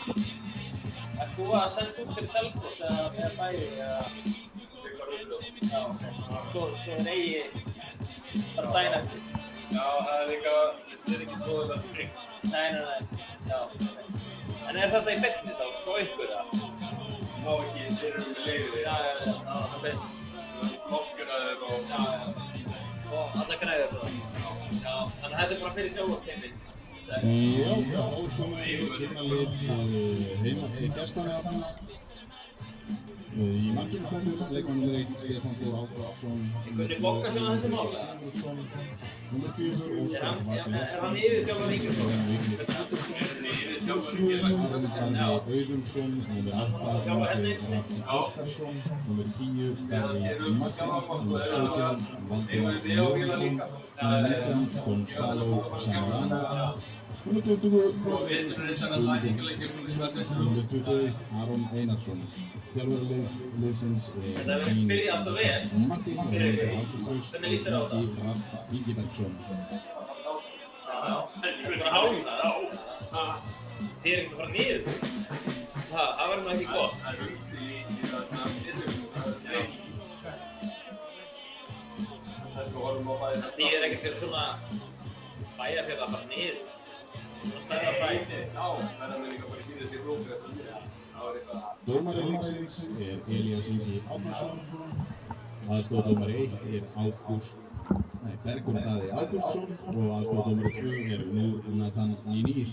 Ert þú að senda út fyrir Selfoss eða með bæði eða? Já, ok. Svo eigi bara daginn eftir. Já, það líka, þetta ekki svoðilega frík. Nei. Já, ok. En þetta í beinni þá, frá ykkur eða? Má ekki, þeir eru með leiðir. Já, ok. Lokkjunnaður og... Já. Og alla græður þá. Já, þannig að þetta bara fyrir þjóðarteiminn. Já, þá komum við kynalið gestana í markinu leikmannur 1, Stefán Þór Ágústsson Gunni Boggason á þessi mál? Númer 4, Óskar Vasilevski Er hann yfirþjálfari Víkingur? Arnur Darri Auðunsson, númer 8, Óskarsson, númer 10, Darri Magna, númer 17, Valdimar Jónsson, númer 19, Gonzalo Zamorano, númer 20, númer 20, Aron Einarsson. Þjálfari liðsins Þetta hefur byrjað alltaf vel. Martin Hvernig líst þér á þetta? Ingibergsson. Já, bara hálfna, já. Þið ekkert að fara niður. Það verður nú ekki gott. Það rumstil í þarna Þið ekkert fyrir svona bæjarfélag að fara niður. Svona stærra bæ. Já, verða mér líka bara að kýra sér rófið eftir því. Dómari leiksins Elías Ingi Árnason. Aðstoðardómari 1 Bergur Daði Ágústsson og aðstoðardómari 2 Núr Nathan Nýnýr.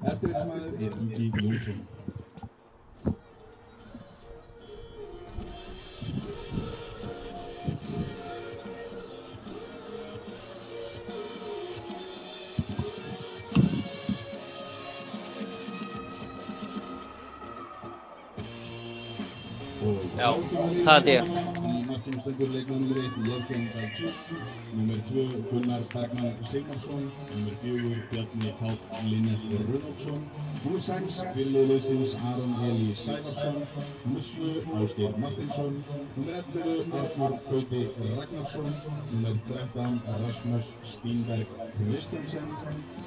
Eftirlitsmaður Ingi Jónsson. Já, það held ég. Í markinu stendur leikmaður númer 1 Jörgen Dahlsson, númer 2 Gunnar Bergmann Sigmarsson, númer 4 Bjarni Páll Linnet Runolfsson, númer 6 fyrirliði liðsins Aron Eli Sævarsson, númer 7 Ásgeir Martinsson, númer 11 Arnór Gauti Ragnarsson, númer 13 Rasmus Stínberg Kristensen,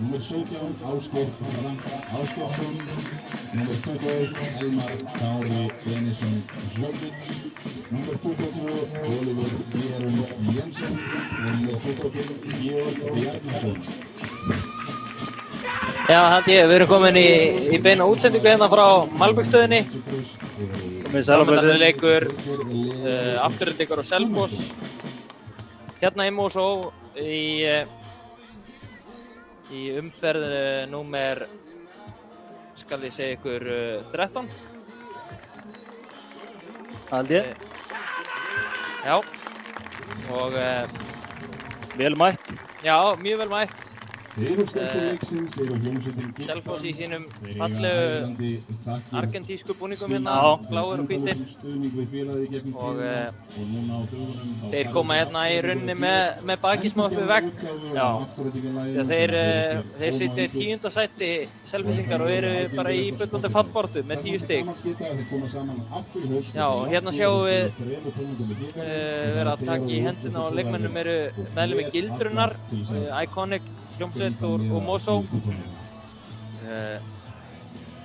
númer 17 Ásgeir Frank Ásgeirsson, númer 20 Elmar Kári Einarsson Jörgvits, númer 22 Oliver Björn Jensen og númer 25 Georg Bjarnason. Já, held ég, við erum komin í beina útsendingu hérna frá Malbyggstöðinni. Samanlega leikur Aftureldingar og Selfoss hérna í Mosó í umferð númer, skal ég segja ykkur, 13. Held ég. Já, og vel mætt. Já, mjög vel mætt. Selfoss í sínum fallegu argentísku búningum hérna, bláir og hvítir. Og þeir koma hérna í rauninni með bakið smá upp við vegg. Já, því að þeir sitja í 10. sæti Selfyssingar og eru bara í bullandi fallbaráttu með 10 stig. Já, hérna sjáum við vera að taka í hendina og leikmennum eru meðlimir Gildrunnar, Iconic, hljómsveit úr Mosó.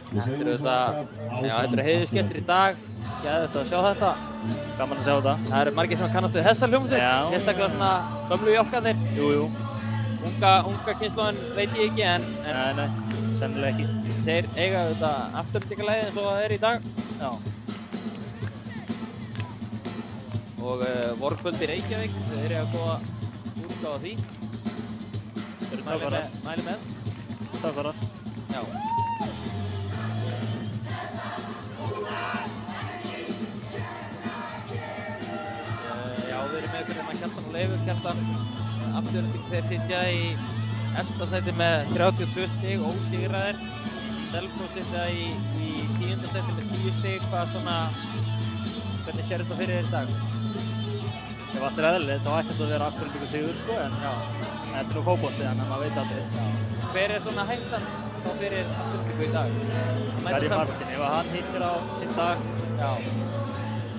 Þetta eru heiðursgestir í dag. Geðveikt að sjá þetta. Gaman að sjá þetta. Það eru margir sem kannast við þessa hljómsveit. Sérstaklega svona gömlu jokkarnir. Jú. Unga kynslóðin veit ég ekki en... Nei, sennilega ekki. Þeir eiga þetta afturlíkalagið eins og það er í dag. Já. Og vorkvöldi Reykjavík, þeir eru að góða útgáfa því. Mæli með. Töffarar. Já. Já, við erum með ykkur hérna Kjartan og Leifur. Kjartan, Afturelding, þeir sitja í efsta sæti með 32 stig, ósigraðir. Selfoss sitja í 10. sæti með 10 stig. Hvað svona, hvernig sér þetta fyrir þér í dag? Ef allt er eðlilegt, þá ætti þetta að vera Aftureldingur sigur, sko, en já. Þetta er nú fótbolti, þannig að maður veit aldrei. Hver er svona hættan þá fyrir Aftureldingu í dag? Gary Martin, ef hann hittir á sinn dag,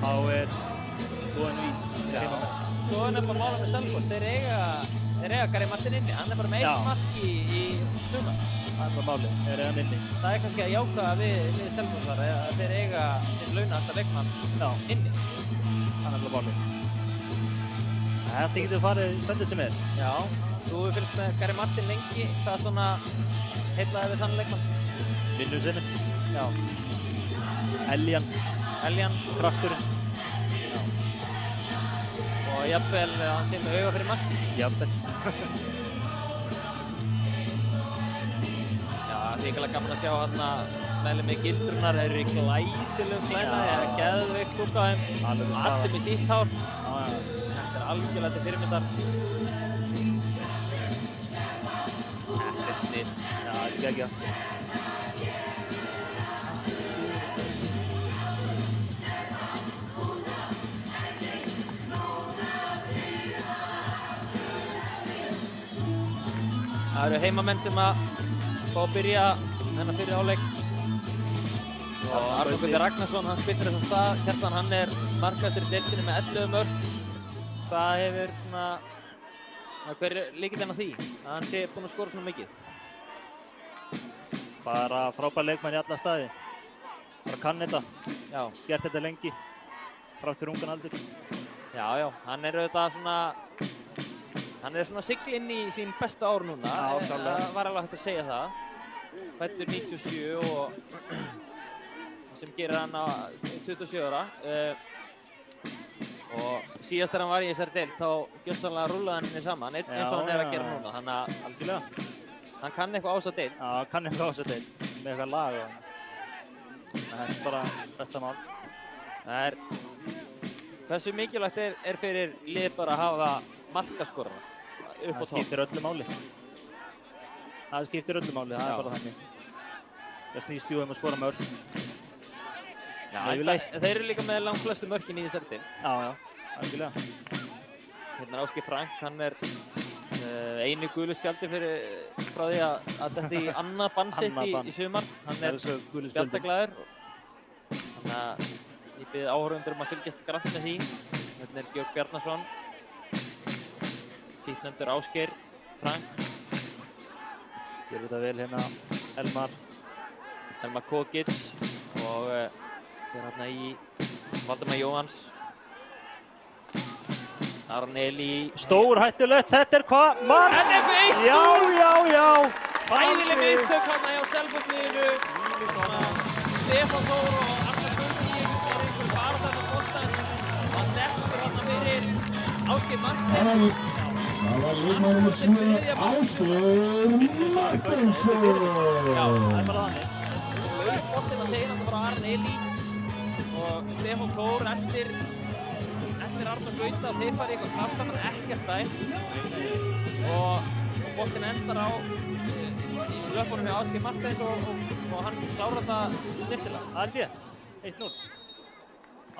þá er góðan vís fyrir heimamenn. Svo er nefnilega mála með Selfoss, þeir eiga Gary Martin inni, hann er bara með 1 mark í sumar. Það er málið, hann inni. Það er kannski að jákvæða við Selfossar að þeir eiga sinn launahæsta leikmann inni. Það er málið. Þetta getur farið hvernig sem er. Já, þú hefur fylgst með Gary Martin lengi. Hvað svona heillaði við þann leikmann? Vinnusemin. Já. Eljan. Krafturinn. Já. Og jafnvel hann sé með auga fyrir marki. Jafnvel. Já, hrikalega gaman að sjá hérna meðlimi Gildrunnar. Þeir eru í glæsilegum klæðnaði, það er geðveikt lúk á þeim. Allir með sítt hár. Þetta er algjörlega til fyrirmyndar. Þetta er snill. Já, þetta er geggjað. Það eru heimamenn sem að fá að byrja þennan fyrir hálfleik. Og Arnór Gauti Ragnarsson, hann spillir þess að stað. Kjartan, hann er markahæstur í deildinni með 11 mörk. Hvað hefur svona, hver er lykillinn á því? Að hann sé búinn að skora svona mikið? Bara frábær leikmann í alla staði. Bara kann þetta. Já. Gert þetta lengi. Þrátt fyrir ungan aldur. Já, hann er auðvitað svona, hann er svona að sigla inn í sín besta ár núna. Já, klálega. Það var alveg hægt að segja það. Fæddur 97 og sem gerir hann á 27 ára. Og síðast þegar hann var í þessari deild þá gjörsamlega rúllaði hann henni saman, eins og hann er að gera núna. Þannig að algjörlega. Hann kann eitthvað á þessa deild. Já, hann kann eitthvað á þessa deild. Með eitthvað lag og þetta er bara besta mál. Það er, hversu mikilvægt er fyrir lið bara að hafa markaskorara upp á topp? Það skiptir öllu máli. Það skiptir öllu máli, það er bara þannig. Það snýst jú að skora mörk. Já, þeir eru líka með langflestu mörkin í þessari deild. Já, algjörlega. Hérna er Ásgeir Frank, hann er einu gulu spjaldi frá því að þetta í annað bann sitt í sumar. Hann er spjaldaglæður. Þannig að ég bið áhorfendur að fylgjast grannt með því. Hérna er Georg Bjarnason. Títtnefndur Ásgeir Frank. Gerir þetta vel hérna Elmar Kogic og þeir hérna í Valdimar Jóhanns. Aron Eli. Stórhættulegt, þetta er hvað? Mark! Þetta er fyrst! Já! Hræðileg mistök hérna hjá Selfossliðinu. Stefán Þór og Arnar Gauti er einhver barðar á boltan. Hann nettur hérna fyrir Ásgeir Martin. Það var leikmaður númer 7, Ásgeir Martinsson. Já, það er bara þannig. Laus boltinn að teginandi frá Aron Eli og Stefán Þór eftir Arnar Gauta. Þeir fara í eitthvað klaff saman, ekkert dæmt. Og boltinn endar á löpunum hjá Ásgeir Martins og hann klárar þetta snirtilega. Það held ég. 1-0.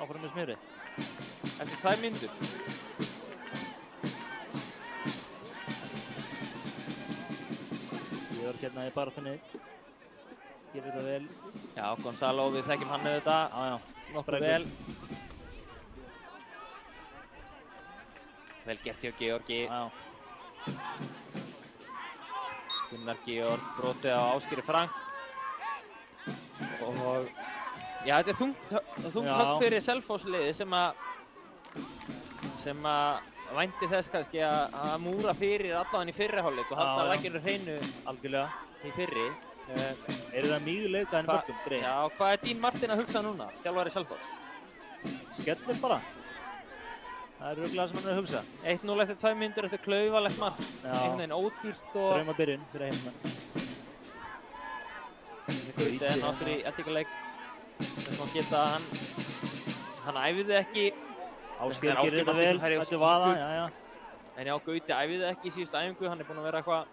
Áfram með smjörið. Eftir 2 mínútur. Georg hérna í baráttunni. Gerir þetta vel. Já, Gonzalo, við þekkjum hann auðvitað. Já. Nokkuð vel. Vel gert hjá Georgi. Já. Gunnar Georg brotið á Ásgeiri Frank. Og já, þetta er þungt högg fyrir Selfoss-liðið sem að vænti þess kannski að múra fyrir allavega í fyrri hálfleik og halda lækinu hreinu algjörlega í fyrri. Eru það mjög leikað en mörgum greið? Já, hvað er Dín Martin að hugsa núna, þjálfari Selfoss? Skellur bara. Það er örugglega sem hann er að hugsa. 1-0 eftir 2 mínútur eftir klaufalegt mark. Einhvern veginn ódýrt og draumabyrjun fyrir heimamenn. Gauti er náttúr í eldingaleik. Þess að geta að hann æfiði ekki. Ásgeir gerir þetta vel, þetta vaða, já. En já, Gauti æfiði ekki í síðustu æfingu. Hann er búinn að vera eitthvað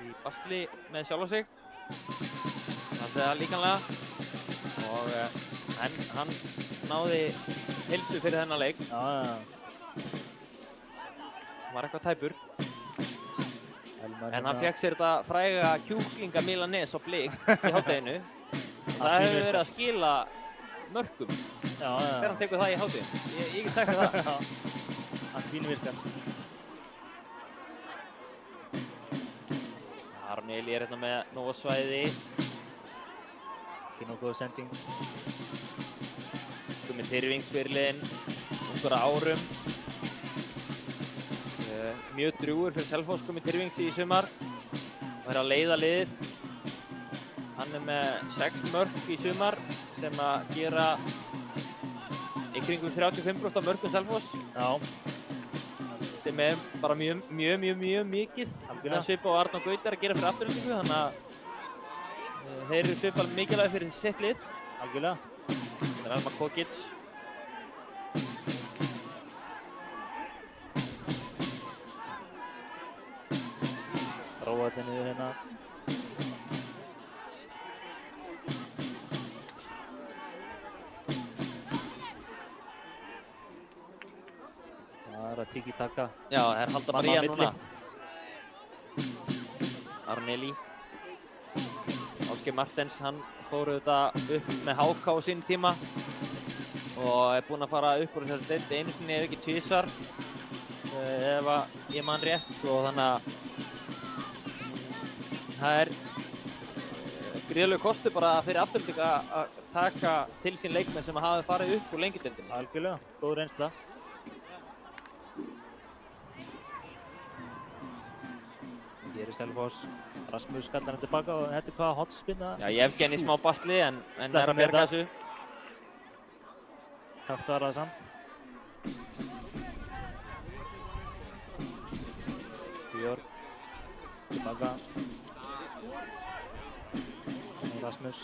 í basli með sjálfa sig. Það er líkanlega. Og hann náði heilsu fyrir þennan leik. Já. Var eitthvað tæpur. En hann fékk sér þetta fræga kjúklinga Milanese á Blik í hádeginu. Það hefur verið að skila mörkum þegar hann tekur það í hádeginu. Ég get sagt það. Hann svínvirkar. Arni Eli hérna með nósvæði. Ekki nóg góð sending. Gummi Tyrfings fyrirliðinn, ungur að árum. Mjög drjúgur fyrir Selfoss Gummi Tyrfings í sumar. Og að leiða liðið. Hann með 6 mörk í sumar sem að gera í kringum 35% af mörkum Selfoss. Já. Sem bara mjög mikið. Það svipað og Arnór Gautar að gera fyrir Aftureldingu, þannig að þeir eru svipað mikilvægi fyrir sitt lið. Algjörlega. Það er Almar Kokic. Róa þetta niður hérna. Það er að tiki-taka. Já, þeir halda bara í hann núna. Arni Eli. Ásgeir Martens, hann fór auðvitað upp með HK á sínum tíma og er búinn að fara upp úr þessari deild einu sinni ef ekki tvisvar, ef ég man rétt, og þannig að það er gríðarlegur kostur bara fyrir Aftureldingu að taka til sín leikmenn sem hafa farið upp úr Lengjudeildinni. Algjörlega, góð reynsla. Hér er Selfoss. Rasmus skallar hann tilbaka og þetta er hvaða hotspinna? Já, Jevgenij smá basli en er að bjarga þessu. Kraftaðar það samt. Björk. Tilbaka. Og Rasmus.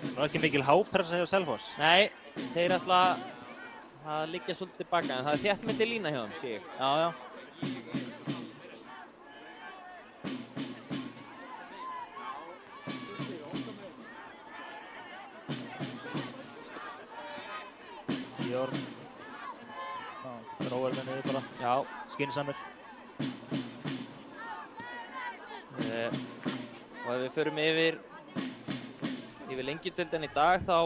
Það var ekki mikil hápressa hjá Selfoss. Nei, þeir ætla að liggja svolítið tilbaka, en það er þétt milli lína hjá þeim, sé ég. Já, já. Björn. Róar með niður bara. Já. Skynsamur. Og ef við förum yfir Lengjudeildina í dag, þá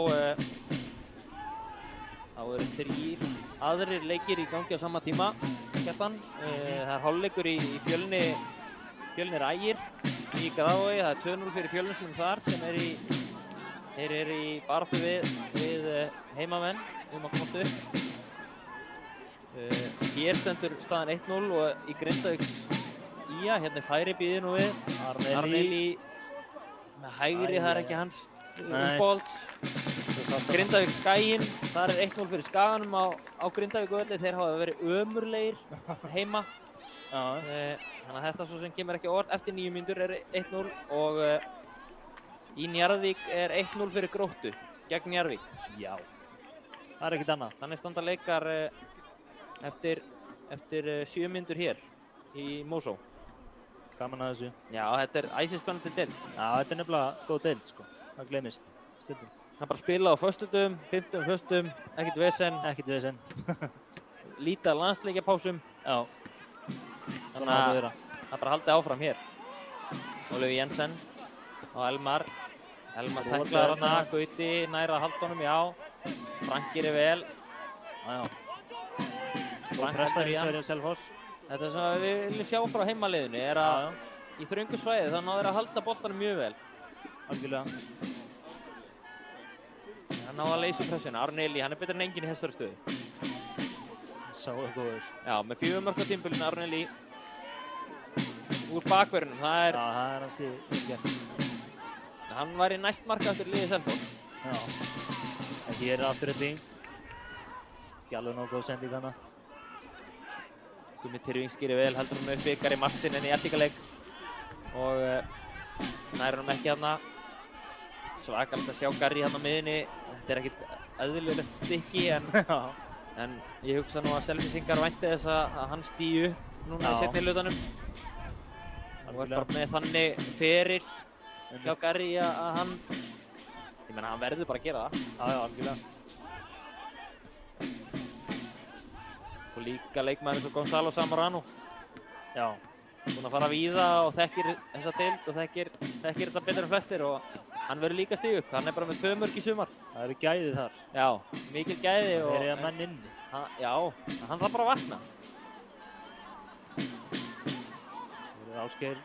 eru 3 aðrir leikir í gangi á sama tíma, Kjartan. Það er hálfleikur í Fjölnir Ægir í Grafarvogi. Það er 2-0 fyrir Fjölnismenn þar sem þeir eru í baráttu við heimamenn að komast upp. Hér stendur staðan 1-0 og í Grindavíks IA, hérna er færi býðið nú við. Arni Eli með hægri, það er ekki hans uppáhalds. Grindavík Skaginn, þar er 1-0 fyrir Skaganum á Grindavíkurvelli. Þeir hafa verið ömurlegir heima. Þannig að þetta svo sem kemur ekki orð. Eftir 9 mínútur er 1-0 og í Njarðvík er 1-0 fyrir Gróttu gegn Njarðvík. Já, það er ekkert annað. Þannig standa leikar eftir 7 mínútur hér í Mosó. Gaman að þessu. Já, þetta er æsispennandi deild. Já, þetta er nefnilega góð deild, sko. Það gleymist stundum. Það er bara að spila á föstudögum, 5. föstudögum, ekkert vesen. Ekkert vesen. Lítið landsleikjapásum. Já. Þannig að það er bara haldið áfram hér. Ólafur Jensen og Elmar. Elmar tæklaður hana, Gauti nær að halda honum, já. Frankir er vel. Já. Frank Pressar í í hann. Sverige Selfoss. Þetta er svona við viljum sjá frá heimaliðinu, er að í þröngu svæði þá ná þeir að halda boltanum mjög vel. Algjörlega. Hann ná að leysa pressuna. Arni Eli, hann er betur en enginn í þessari stöðu. Sá er góður. Já, með 4 mörk á tímabilinu Arni Eli. Úr bakverðinum, það er... Já, það er hansi gert. Hann væri næst markahæstur í liði Selfoss. Já. En hér er Afturelding. Ekki alveg nóg góð sending hana. Gummi Tyrfings gerir vel, heldur hann upp Gary Martin en í eldingaleik. Og nær hann ekki hérna. Svakalegt að sjá Gary hérna á miðjunni. Þetta er ekkert eðlilegt stykki en ég hugsa nú að Selfyssingar vænti þess að hann stíu upp núna í seinni hlutanum. Og er bara með þannig feril hjá Gary að hann... Ég meina, hann verður bara að gera það. Já, algjörlega. Og líka leikmaður eins og Gonzalo Zamorano. Já. Búinn að fara víða og þekkir þessa deild og þekkir þetta betur en flestir og hann verður líka stíu upp. Hann er bara með 2 mörk í sumar. Það eru gæði þar. Já, mikil gæði og... Þeir eru menn inni. Já, hann þarf bara að vakna. Þeir eru Ásgeir.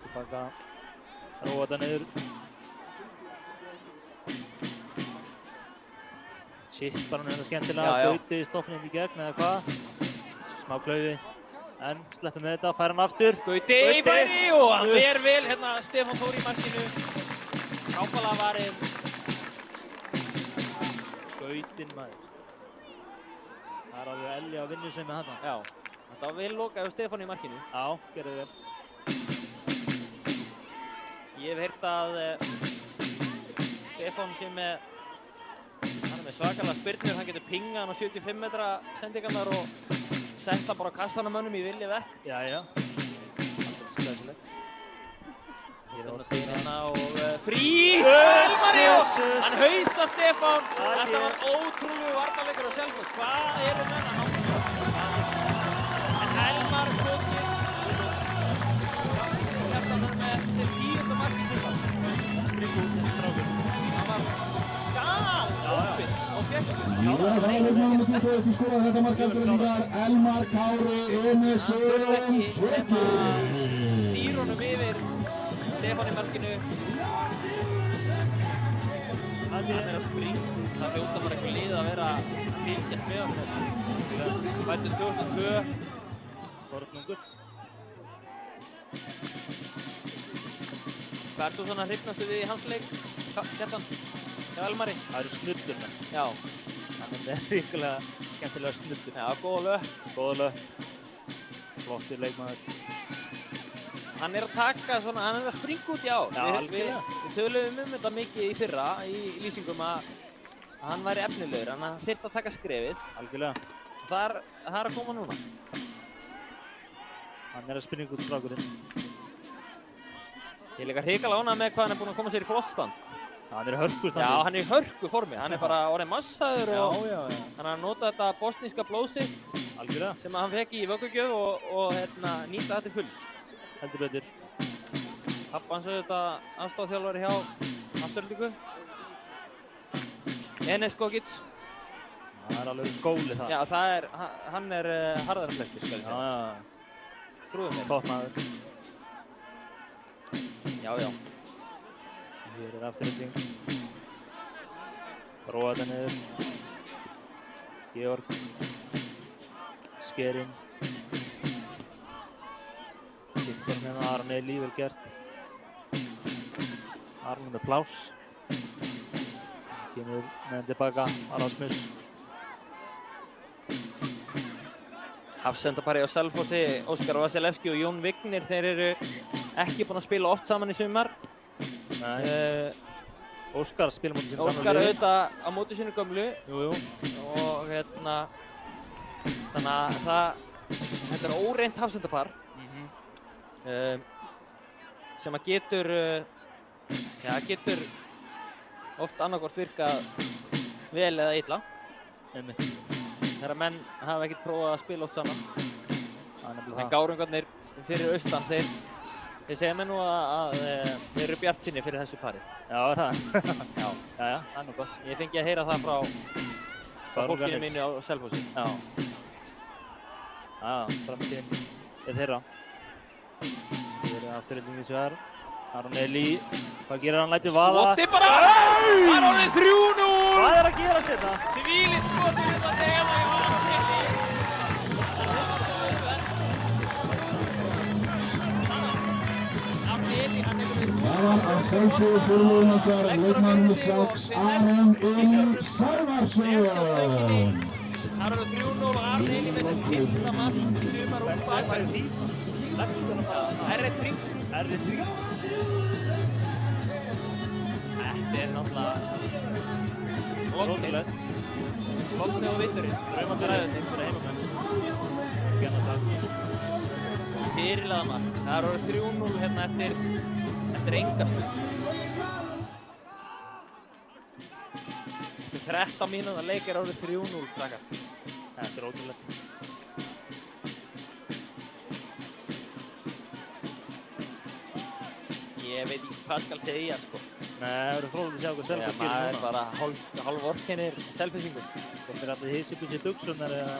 Tilbaka. Róa þetta niður. Chipar hann hérna skemmtilega. Gauti sloppin inn í gegn eða hvað. Smá klaufi. En sleppur með þetta, fær hann aftur. Gauti í færi og hann ver vel hérna Stefán Þór í markinu. Frábælega varið. Gautinn maður. Það er alveg Elli á vinnusemi þarna. Já, þetta var vel lokað á Stefán í markinu. Já, gerðu vel. Ég hef heyrt að Stefán sé með svakalega spyrnur, hann getur pingað hann á 75 metra sendingarnar og senda bara á kassanum mönnum í villi vekk. Jæja. Sklæsilegt. Hér er Stefán og frí! Elmari og hann hausa Stefán. Þetta var ótrúlegu varnarleikur á Selfoss. Hvað eru menn að hangsa? En Elmar Kókic hérna þar með sem 10. mark í sumar. Springur út í strákunum. Hann var opinn á fjölsku. Já, það er leikmaður með 21 skorað þetta mark Aftureldingar, Elmar Kári Einarsson, Stýr honum yfir Stefán í markinu. Hann er að springa. Það hljóta bara eitthvað lið að vera að fylgjast með honum. Fæddur 2002. Þornungur. Hvað ert þú svona hrifnastu við í hans leik, Kjartan? Hjá Elmari? Það eru snurdur með. Já. Hann er ríkulega skemmtilega snurdur. Já, góða lög. Góða lög. Flottur leikmaður. Hann er að taka svona, hann er að springa út, já. Já, algjörlega. Við töluðum þetta mikið í fyrra í lýsingum að hann væri efnilegur, hann þyrfti að taka skrefið. Algjörlega. Það er að koma núna. Hann er að springa út strákurinn. Ég er líka hrikalega ánægður með hvað hann er búinn að koma sér í flott stand. Hann er í hörkustandi. Já, hann er í hörku formi. Hann er bara orðinn massaður og já. hann er að nota þetta bosníska blóð sitt Algjörlega. sem hann fekk í vöggugjöf og nýta þetta til fulls. Heldur betur. Pappa hans auðvitað aðstoðarþjálfari hjá Aftureldingu. Enes Kókic. Það er alveg skóli það. Já, hann er harðar en flestir, skal ég segja. Já. Trúðu mér. Toppmaður. Já. Hér er Afturelding. Róa þetta niður. Georg. Skerinn. Kippar með Aron Eli, vel gert. Aron með pláss. Kemur með hann tilbaka, Rasmus. Hafsendapari á Selfossi, Óskar Vasilevski og Jón Vignir, þeir eru ekki búin að spila oft saman í sumar. Nei. Óskar spila móti sínu gamlu liði. Óskar auðvitað á móti sínu gömlu. Jú. Og þannig að þetta er óreynt hafsendapar. Sem að getur oft annarkvort virkað vel eða illa. Einmitt. Þegar menn hafa ekkert prófað að spila oft saman. En Það. Gárungarnir fyrir austan, þeir segja mér nú að þeir eru bjartsýnir fyrir þessu pari. Já, er það? Já. Jæja, það er nú gott. Ég fengi að heyra það frá fólkinu mínu á Selfossi. Já. Framtíðin er þeirra. Hér er Afturelding hins vegar. Aron Eli, hvað gerir hann? Lætur vaða. Skoti bara! Það er orðið 3-0! Hvað er að gerast þetta? Þvílíkt skoti þetta þegar það er Aron Eli. Aron Eli, hann er komið Það var að sjálfsögðu fyrirliðinn okkar, leikmaður nr. 6, Aron Eli Sævarsson. Það er orðið 3-0 og Aron Eli með sem 5. mark í sumar og bakværi. R3. Þetta er náttúrulega Ótrúlegt. Lotni og Vitturinn. Draumadræðunni fyrir heimamenn. Gjarna sagt. Fyrirlega mark. Það er orðið 3-0 hérna eftir enga stund. Eftir 13 mínúta leik er orðið 3-0, krakkar. Þetta er ótrúlegt. Ég veit ekki hvað skal segja, sko. Nei, það verður fróðilegt að sjá hvað Selfoss gerir maður núna. bara hálf vorkennir Selfossingum. Hvort er allir hissa upp í sér buxurnar eða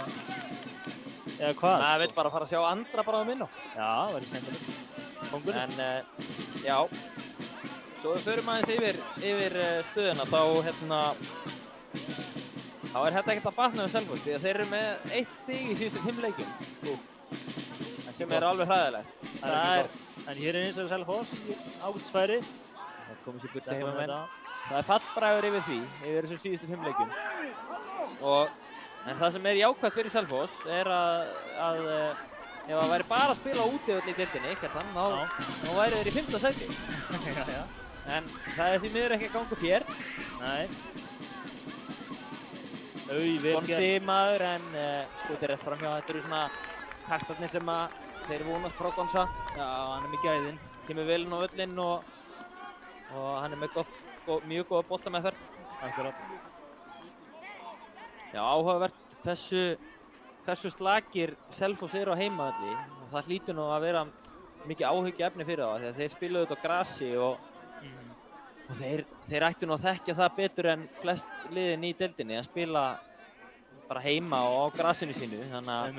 hvað? Maður vill bara fara að sjá andra bráðum inn á. Já, það verður skemmtilegt. Kóngurinn. En já, svo við förum aðeins yfir stöðuna þá er þetta ekkert að batna með Selfoss því að þeir eru með 1 stig í síðustu 5 leikjum. Sem er alveg hræðilegt. En hér er eins og Selfoss í ágætisfæri. Það komið sér burta heimamenn. Það er fallbragur yfir því, yfir þessum síðustu 5 leikjum. En það sem er jákvætt fyrir Selfoss er að ef það væri bara að spila útivöll í deildinni, þá væri þeir í 5. sæti. En það er því miður ekki að ganga upp hér. Nei. Vel gert. Bonsi maður en skotið rétt framhjá. Þetta eru svona taktarnir sem þeir vonast frá Gonsa. Já, hann er með gæðin. Kemur vel inn á völlinn og hann er með mjög góða boltameðferð. Akkurat. Já, áhugavert hversu slakir Selfoss eru á heimavelli og það hlýtur nú að vera mikið áhyggjuefni fyrir þá því að þeir spiluðu þetta á grasi og þeir ættu nú að þekkja það betur en flest liðin í deildinni að spila bara heima og á grasinu sínu þannig að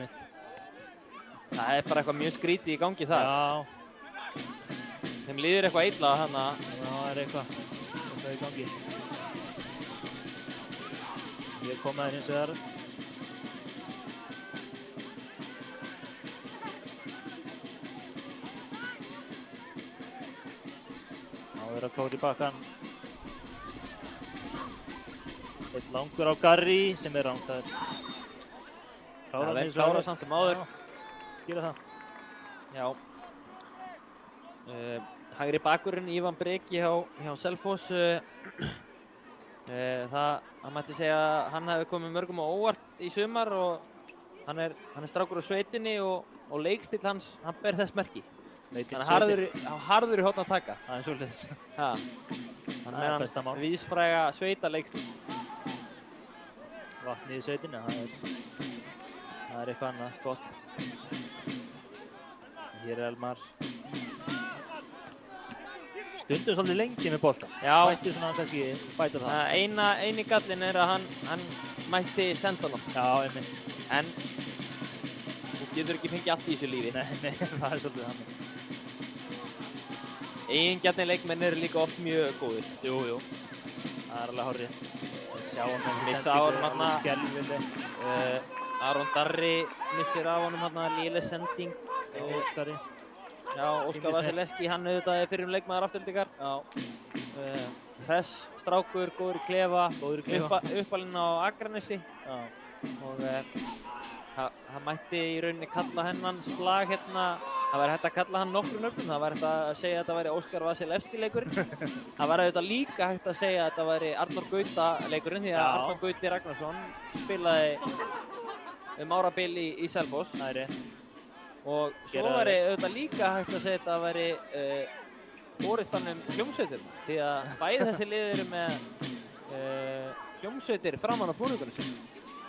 það er bara eitthvað mjög skrítið í gangi þar. Já. Þeim líður eitthvað illa þannig að það er eitthvað í gangi. Ég kom með hins vegar. Áður að kóta í bakkann. Eitt langur á Garri sem er rangstæður. Klára samt sem áður. Gera það. Já. Hægri bakkurinn Ívan Breki hjá Selfoss. Það mætti segja að hann hefði komið mörgum á óvart í sumar og hann er strákur á sveitinni og leikstíll hans, hann ber þess merki. Hann er harður í horn að taka. Það er svolítið. Hann er hann vísfræga sveita leikstíll. Vatnið í sveitinni, það er eitthvað annað gott. Hér er Elmar. Stundum svolítið lengi með bolta. Já. Mætti svona kannski bæta það. Eini gallinn er að hann mætti senda hann oft. Já, einmitt. En þú getur ekki fengið allt í þessu lífi. Nei, það er svolítið hann. Eigingjarnir leikmenn eru líka oft mjög góðir. Jú. Það er alveg hárrið. Sjá hann missa á honum hann. Skelfileg. Aron Darri missir af honum hann léleg sending. Óskari. Já, Óskar Vasileski, hann auðvitað fyrir leikmaður Aftureldingar. Já. Hress, strákur, góður í klefa. Uppalinn á Akranesi. Já. Og það mætti í rauninni kalla hennan slag hérna. Það væri hægt að kalla hann nokkrum nöfnum. Það væri hægt að segja að þetta væri Óskar Vasilevski leikurinn. Það væri auðvitað líka hægt að segja að þetta væri Arnór Gauta leikurinn því að Arnór Gauti Ragnarsson spilaði árabil í Selfoss. Það er rétt. Og svo væri auðvitað líka hægt að segja að þetta væri orustan hljómsveitir því að bæði þessi lið eru með hljómsveitir framan á búningunum sinni.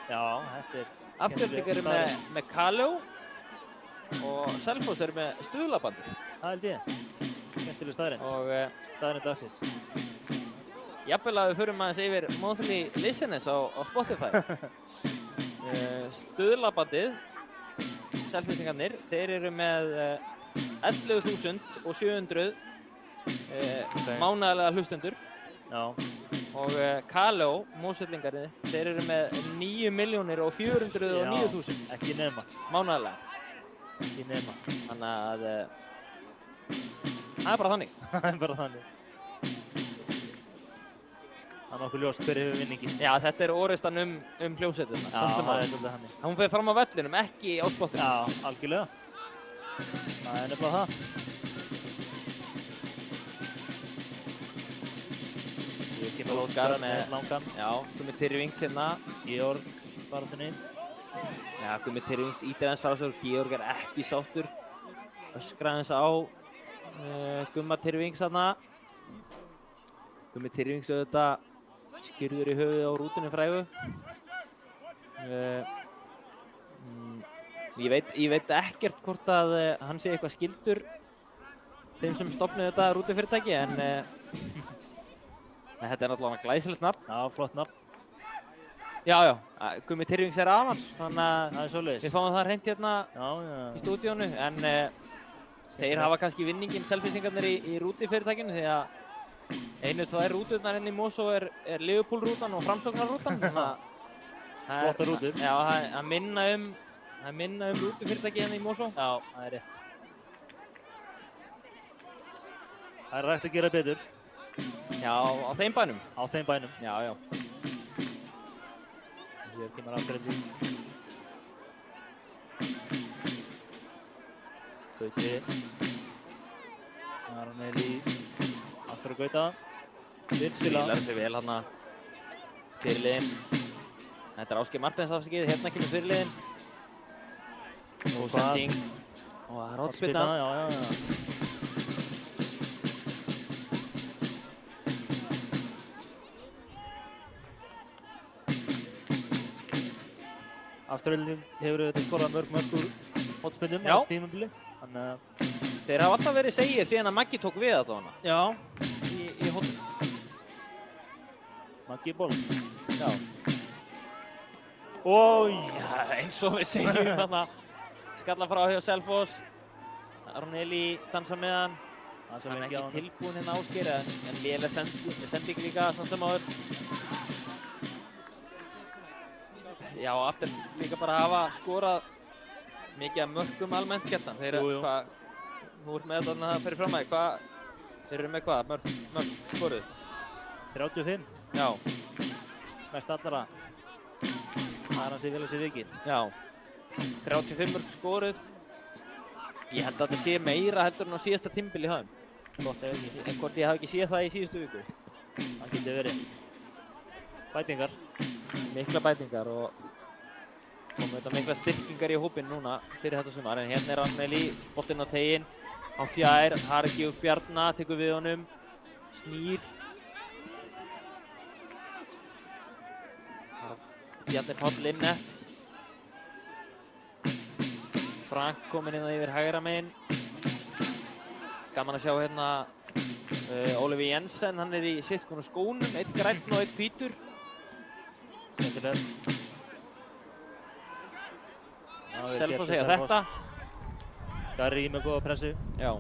Já, þetta er Aftureldingar eru með Kaló og Selfoss eru með stuðlabandi. Það held ég. Skemmtileg staðreynd. Og staðreynd dagsins. Jafnvel að við förum aðeins yfir monthly listeners á Spotify. Stuðlabandið Selfissingarnir, þeir eru með 11.700 mánaðarlega hlustendur. Já. Og Kaló, Mosfellingarnir, þeir eru með 9.409.000 ekki nema mánaðarlega. Ekki nema. Þannig að það er bara þannig. Það er bara þannig. Það er nokkuð ljóst hver hefur vinningin. Já, þetta er orustan hljómsveitirna. Já, það er svolítið þannig. Hún fer fram á vellinum, ekki á spottinu. Já, algjörlega. Það er nefnilega það. Ég kemur Óskar með langan. Já, Gummi Tyrfings hérna. Georg barðinni. Já, Gummi Tyrfings ítir aðeins frá sér. Georg er ekki sáttur. Öskra aðeins á Gumma Tyrfings þarna. Gummi Tyrfings auðvitað skýrður í höfuðið á rútunni frægu. Ég veit ekkert hvort að hann sé eitthvað skyldur þeim sem stofnuðu þetta rútufyrirtæki en En þetta er náttúrulega glæsilegt nafn. Já, flott nafn. Já, Gummi Tyrfings er afans, þannig að Það er svoleiðis. við fáum það hreint hérna Já. í stúdíónu. En þeir hafa kannski vinninginn Selfyssingarnir í rútifyrirtækinu því að 1-2 rúturnar hérna í Mosó er Liverpool-rútan og Framsóknar-rútan. Flottar rútur. Já, það er minna um rútifyrirtæki hérna í Mosó. Já, það er rétt. Það er rægt að gera betur. Já, á þeim bænum. Á þeim bænum. Já. Hér kemur afturhending. Gauti. Aron Elí. Aftur að Gauta. Spilar sig vel hérna fyrirliðinn. Þetta er Ásgeir Martins afskið, hérna kemur fyrirliðinn. Og sending. Og það er hornspyrna. Já. Afturhending hefur auðvitað skorað mörg úr hornspyrnum á tímabili. Þannig að þeir hafa alltaf verið segir síðan að Maggi tók við þetta hana. Já. Í hornum. Maggi ból. Já. Já, eins og við segjum þarna. Skalla frá hjá Selfoss. Aron Elí dansa með hann. Hann er ekki tilbúinn hérna Ásgeir en léleg sending líka samt sem áður. Já, aftur líka bara hafa skorað mikið af mörkum almennt Kjartan. Þeir nú ert með þetta að fyrir fram að þeir eru með hvað mörk skoruð? 35. Já. Mest allra. Það er hans í vel að sé vikið. Já. 35 mörk skoruð. Ég held að þetta sé meira heldur en á síðasta tímabili í þeim. Gott ef ekki. En hvort ég hafi ekki séð það í síðustu viku. Það getur verið. Bætingar. Mikla bætingar og þetta mikla styrkingar í hópinn núna fyrir þetta sumar. En hérna er Aron Elí, boltinn á teginn, á fjær, Hargi og Bjarna tekur við honum, snýr. Bjarni Páll innett. Frank kominn inn yfir hægra meginn. Gaman að sjá hérna Óliver Jensen, hann er í sitt konar skónum, einn grænn og einn hvítur. Skemmtilegt. Selfoss segja þetta. Garri með góða pressu. Já.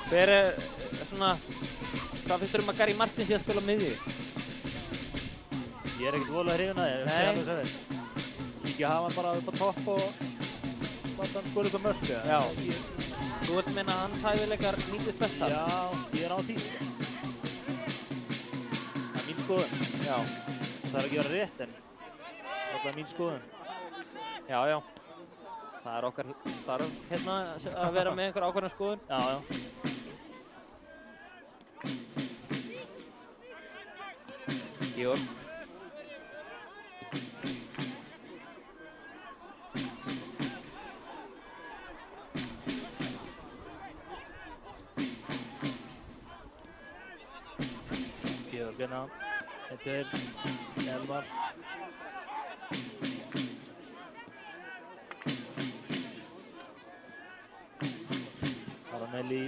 Hver er svona, hvað finnst þér að Garri Martins sé að spila á miðju? Ég er ekkert voðalega hrifinn af þér, segja alveg sem þér. Ekki hafa hann bara upp á topp og láta hann skora eitthvað mörk. Já. Þú vilt meina að hans hæfileikar nýtist best þar? Já, ég er á því. Það er mín skoðun. Já. Það er ekki að vera rétt en það er mín skoðun. Já. Það er okkar starf hérna að vera með einhver ákveðna skoðun. Já. Georg. Georgina. Þetta er Elmar. Aron Elí.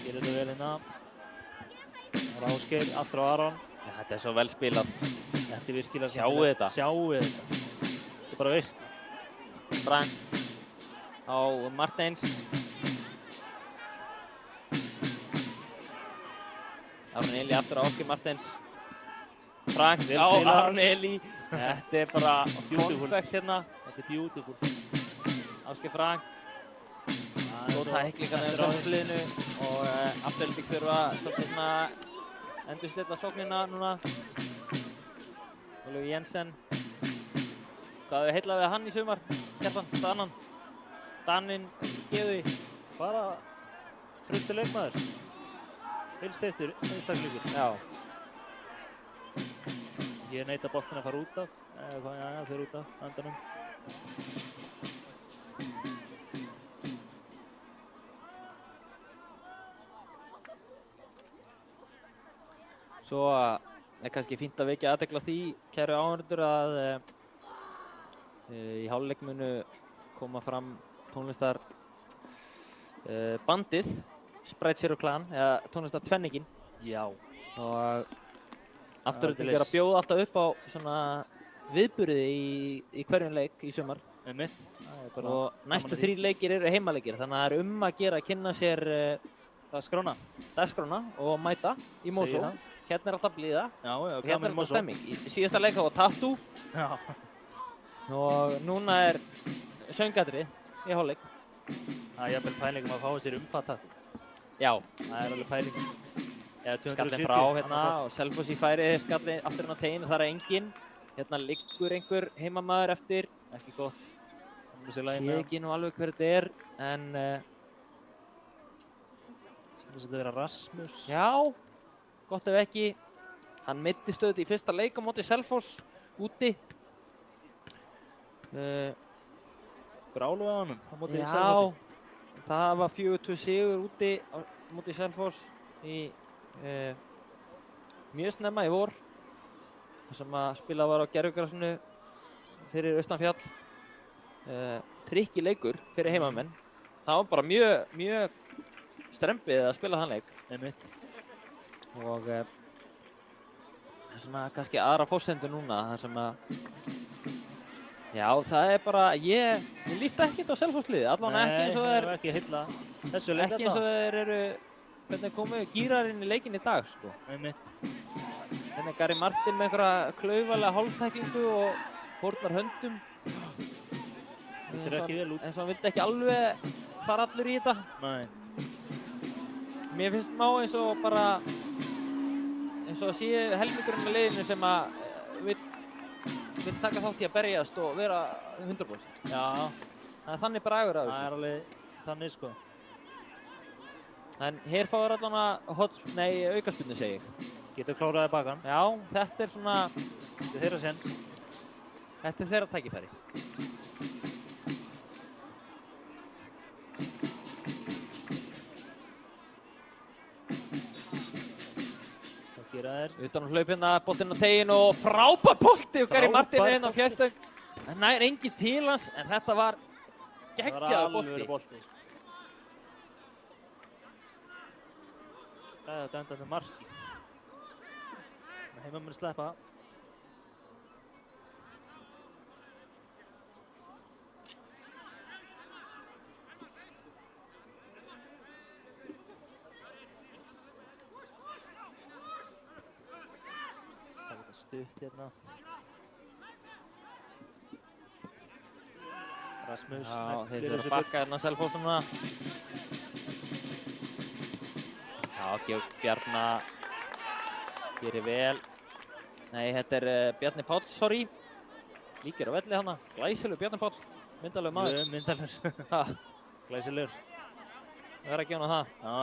Gerir þetta vel hérna. Ásgeir, aftur á Aron. Já, þetta er svo vel spilað. Þetta er virkilega Sjáu þetta. Sjáu þetta. Þetta er bara veist. Frank á Martins. Aron Elí aftur á Ásgeir Martins. Frank á Aron Elí. Þetta er bara konfekt hérna. Þetta er beautiful. Ásgeir Frank. Góð tæklingar með sóknarliðinu og afturhending þurfa svolítið svona endurstilla sóknina núna. Óliver Jensen. Hvað hefur heillað við hann í sumar? Kjartan, Danan. Daninn geði. Bara hrusti leikmaður. Heilsteistur, einstaklingur. Já. Ég neita boltinn að fara út af. Já, fyrir út af andanum. Svo er kannski fínt að vekja athygli á því, kæru áhorfendur, að í hálfleik munu koma fram bandið, Sprite Zero Clan, eða tónlistartvenningin. Já. Og Afturelding að bjóða alltaf upp á svona viðburði í hverjum leik í sumar. Einmitt. Og næstu 3 leikir eru heimaleikir, þannig að það er að gera að kynna sér dagskrána og mæta í Mosó. Hérna er alltaf blíða. Já, og hérna er alltaf stemming. Í síðasta leik þá var Tattoo. Já. Og núna er söngatrið í hálfleik. Það er jafnvel pæling að fá sér Tattoo. Já. Það er alveg pæling. Skallin frá hérna og Selfoss í færi skallin aftur inn á teginu, það er enginn. Hérna liggur einhver heimamaður eftir. Ekki gott. Sé ekki nú alveg hver þetta er, en... Sem þetta vera Rasmus. Já, gott ef ekki. Hann meiddist auðvitað í fyrsta leik á móti Selfoss, úti. Grálu á honum, á móti Selfossi. Já, það var 4-2 sigur úti á móti Selfoss í mjög snemma í vor. Það sem að spilað var á gervigrasinu fyrir Austanfjall. Trikki leikur fyrir heimamenn. Það var bara mjög strembið að spila þann leik. Einmitt. Og svona kannski aðra fórsendur núna, þar sem að já, það er bara, ég líst ekkert á Selfoss-liðið, allavega ekki eins og þeir ekki hylla þessu leik ekki eins og þeir eru, hvernig komu gírarinn í leikinn í dag, sko. Einmitt. Hérna er Gary Martin með einhverja klaufalega hálftæklingu og fórnar höndum. Lítur ekki vel út. Eins og hann vildi ekki alveg fara allur í þetta. Nei. Mér finnst má eins og bara, eins og að sé helmingurinn með liðinu sem að vill taka þátt í að berjast og vera 100%. Já. Það er þannig bragur af þessu. Það er alveg þannig, sko. En hér fáður allan að aukaspyrnu, segi ég. Getur kláraði bakan. Já, þetta er svona... Þetta er þeirra séns. Þetta er þeirra tækifæri. Hvað gera þeir? Utan á hlaup hérna, boltinn á teginu og frábær bolti og Gary Martin hérna á fjærstöng. Það nær engin til hans, en þetta var geggjaður bolti. Það var alveg bolti, sko. Það er þetta endað með marki. Heimamenn sleppa. Það er þetta stutt hérna. Rasmus. Já, þeir eru að bakka hérna Selfoss núna. Já, Georg Bjarna gerir vel. Nei, þetta er Bjarni Páll, sorry. Líkir á velli hana. Glæsilegur Bjarni Páll. Myndalegur maður. Myndalegur. Glæsilegur. Það verður að gefa hana það. Já.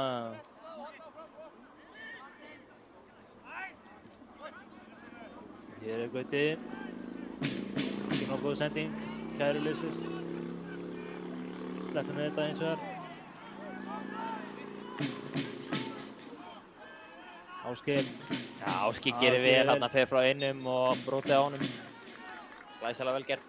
Hér er Gauti. Ekki nóg góð sending. Kæru liðsins. Sleppum við þetta eins og þar. Ásgeir. Já, Ásgeir gerir vel, hann fer frá einum og brotið á honum. Glæsilega vel gert.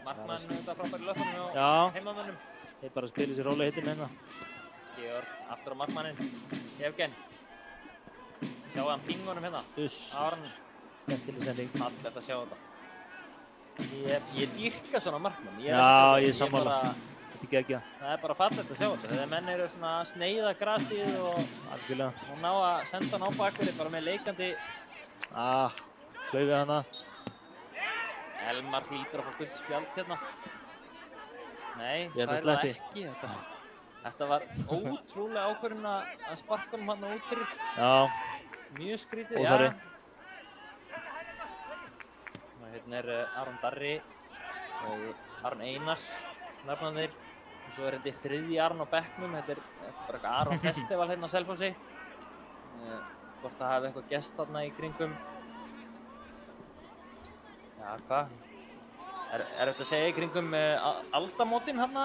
Markmann auðvitað frábær í löpunum og heimamönnum. Þeir bara spila sér rólega hittir með hérna. Georg aftur á markmanninn. Evgen. Sjáu hann pingunum hérna. Aron. Skemmtileg sending. Fallegt að sjá þetta. Ég dýrka svona markmann. Já, ég sammála. Þetta er geggjað. Það er bara fallegt að sjá þetta. Þegar menn eru svona að sneiða grasið og ná að senda hann á bakverði bara með leikandi. Klaufið hana. Elmar hlýtur að fá gult spjald hérna. Nei, það er það ekki. Þetta var ótrúlega ákvörðun að sparka hann út fyrir. Já. Mjög skrítið, Óþarfi. Hérna er Aron Darri og Aron Einars, nafnarnir. Og svo er þetta þriðji Aron á bekknum. Þetta er bara eitthvað Aron Festival hérna á Selfossi. Hvort það hafi eitthvað gest þarna í kringum. Já, hvað? Er þetta að segja í kringum aldamótin hann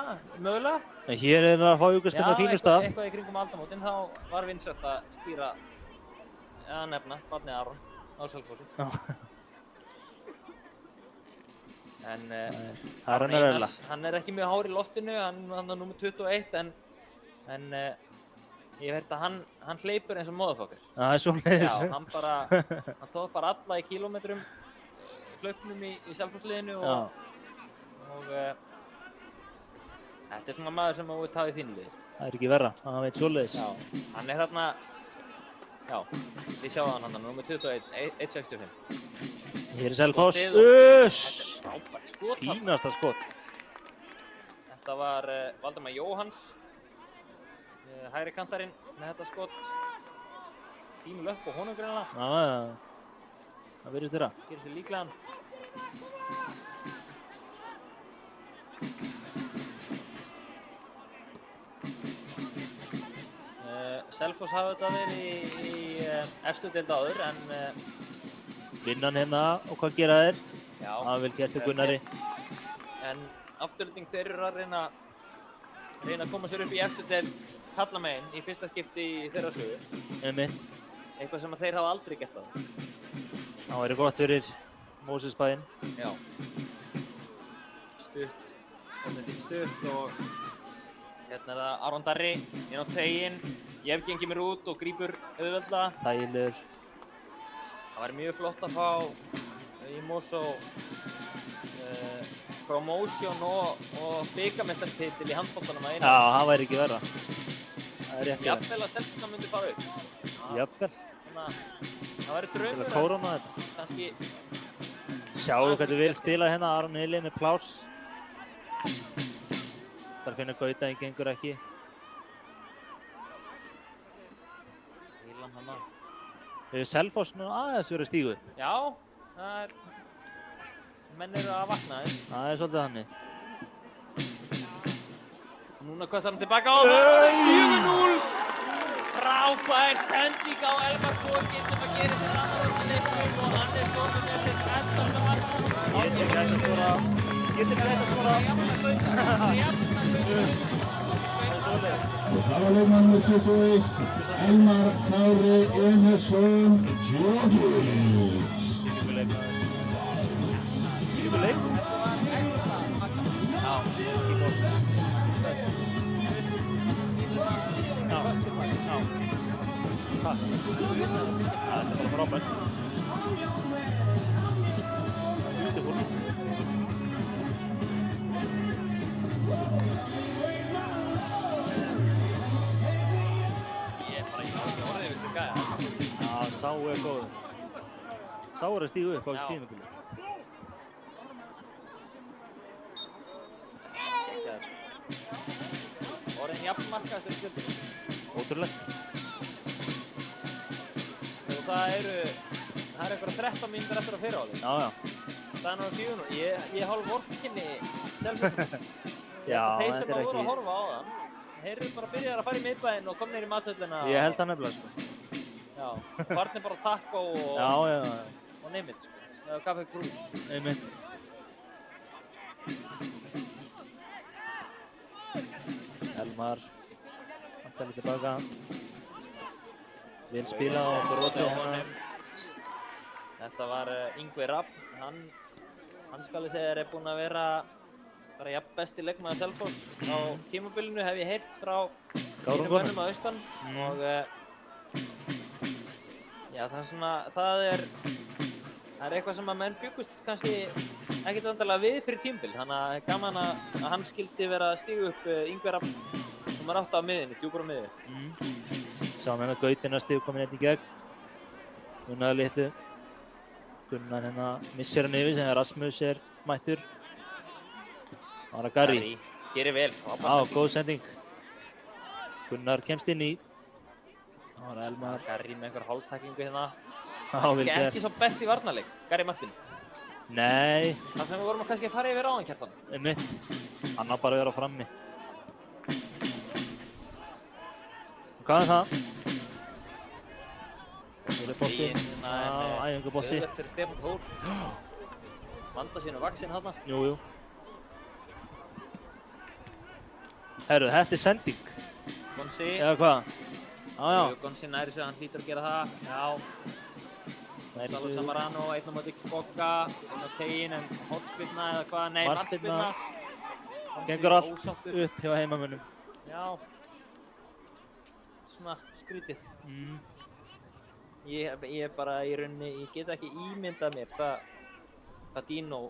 mögulega? En hér er að fá aukaspyrnu á fínu stað. Eitthvað í kringum aldamótin, þá var vinsælt að spýra eða nefna barnið Aron á Selfossi. Já. En Aron er eðla. hann er ekki mjög hár í loftinu, hann er nummer 21 en ég hef heyrt að hann hleypur eins og motherfucker. Það er svoleiðis. Já, hann tóð bara alla í kílómetrum hlaupnum í Selfossliðinu og þetta er svona maður sem þú vilt hafa í þínu liði. Það er ekki verra, hann veit svoleiðis. Já, hann er þarna, já, við sjáum hann nummer 21, 1.65. Hér er Selfoss, Þetta er frábært skot. Fínasta skot. Þetta var Valdimar Jóhanns, hægri kantarinn með þetta skot. Fínu löpp á honum greinilega. Já, það virðist þeirra. Gerir sér líklegan. Selfoss hafa þetta verið í efstu deild áður en Vinnan hérna og hvað gera þeir? já, Það er vel gert til Gunnari. en afturlending þeir eru að reyna að koma sér upp í efstu deild karlamegin í fyrsta skipti í þeirra sögu. Einmitt. Eitthvað sem þeir hafa aldrei gert það. Það væri gott fyrir Mósesbæinn. Já. Stutt og hérna er það Aron Darri inn á teiginn. Jevgen kemur út og grípur auðveldlega. Þægilegur. Það væri mjög flott að fá í Mosó promotion og bikarmeistaratitil í handboltanum að einu. Já, það væri ekki verra. Það er rétt. Jafnvel að stelpurnar myndi fara upp. Jafnvel. Þannig að það væri Til draumur að kóróna þetta. kannski Sjáu hvernig vel spilað hérna Aron Hili með pláss. Það er að finna Gauta, en gengur ekki. Ílan hana. Hefur Selfoss nú aðeins verið að stígu upp. Já, það er menn eru að vakna þess. Það er svolítið þannig. Núna kostar hann tilbaka og það er 4-0. Frábær sending á Elmar Borgin sem að gera sér annar út í leiknum og hann er komin með sitt 11. mark. Getur greitt að skora. Getur greitt að skora. Og það var leikmaður nummer 21, Elmar Kári Einarsson Djogic. Sýningu leikmaður. Sýningu leik. Já, ekki gott. Já. Takk. Þetta er bara frábært. Beautiful. Ég er bara ekki orðið yfir þessu gæja. Já, sá er góður. Sá er að stígu upp á þessu tímabili. Orðin jafnmarkaðastur í skjöldinu. Ótrúlegt. Og það eru einhverja 13 mínútur eftir að fyrra á því. Já, já. Það er náttúrulega 4-0. Ég hálf vorkenni Selfossi. Já, Þeir þetta sem er að voru ekki. að horfa á það, þeir eru bara byrjaðir að fara í miðbæinn og komnir í mathöllina. Ég held það nefnilega, sko. Já, farnir bara á taco Já, já, já. og neymitt, sko. Eða Café Cruz. Einmitt. Elmar. Hann tælir tilbaka. Vil spila á broti hérna. Þetta var Ingvi Rapp. Hann skal ég segja er búinn að vera bara jafn besti leikmaður Selfoss á tímabilinu hef ég heyrt frá mínum mönnum að austan og já, það er eitthvað sem að menn byggust kannski ekkert vandarlega við fyrir tímabil, þannig að það er gaman að hann skildi vera að stíga upp Ingvi Rapp nummer 8 á miðjunni, djúpar á miðju. Sjáum hérna Gautin að stígu komin hérna í gegn. Gunnar litlu. Gunnar hérna missir hann yfir sem Rasmus er mættur. Það var að Garri. Gerir vel. Já, góð sending. Gunnar kemst inn í. Það var Elmar. Garri með einhver hálftæklingu hérna. Já, vel gert. Ekki svo best í varnarleik, Garri Martin. Nei. Það sem við vorum kannski að fara yfir áðan, Kjartan. Einmitt. Hann á bara að vera frammi. Hvað er það? Það er bolti. Æfingubolti. Auðvelt fyrir Stefán Þór. vanda sínu vaxinn þarna. Jú. Herru, þetta er sending. Gonsi. Eða hvað? Já. Gonsi næri sig, hann hlýtur að gera það. Já. Gonzalo Zamorano, einn á móti Bogga, inn á teginn, en hornspyrna eða hvað? Nei, markspyrna. Gengur allt upp hjá heimamönnum. Já. Svona skrítið. Ég er bara í rauninni, ég get ekki ímyndað mér hvað Dino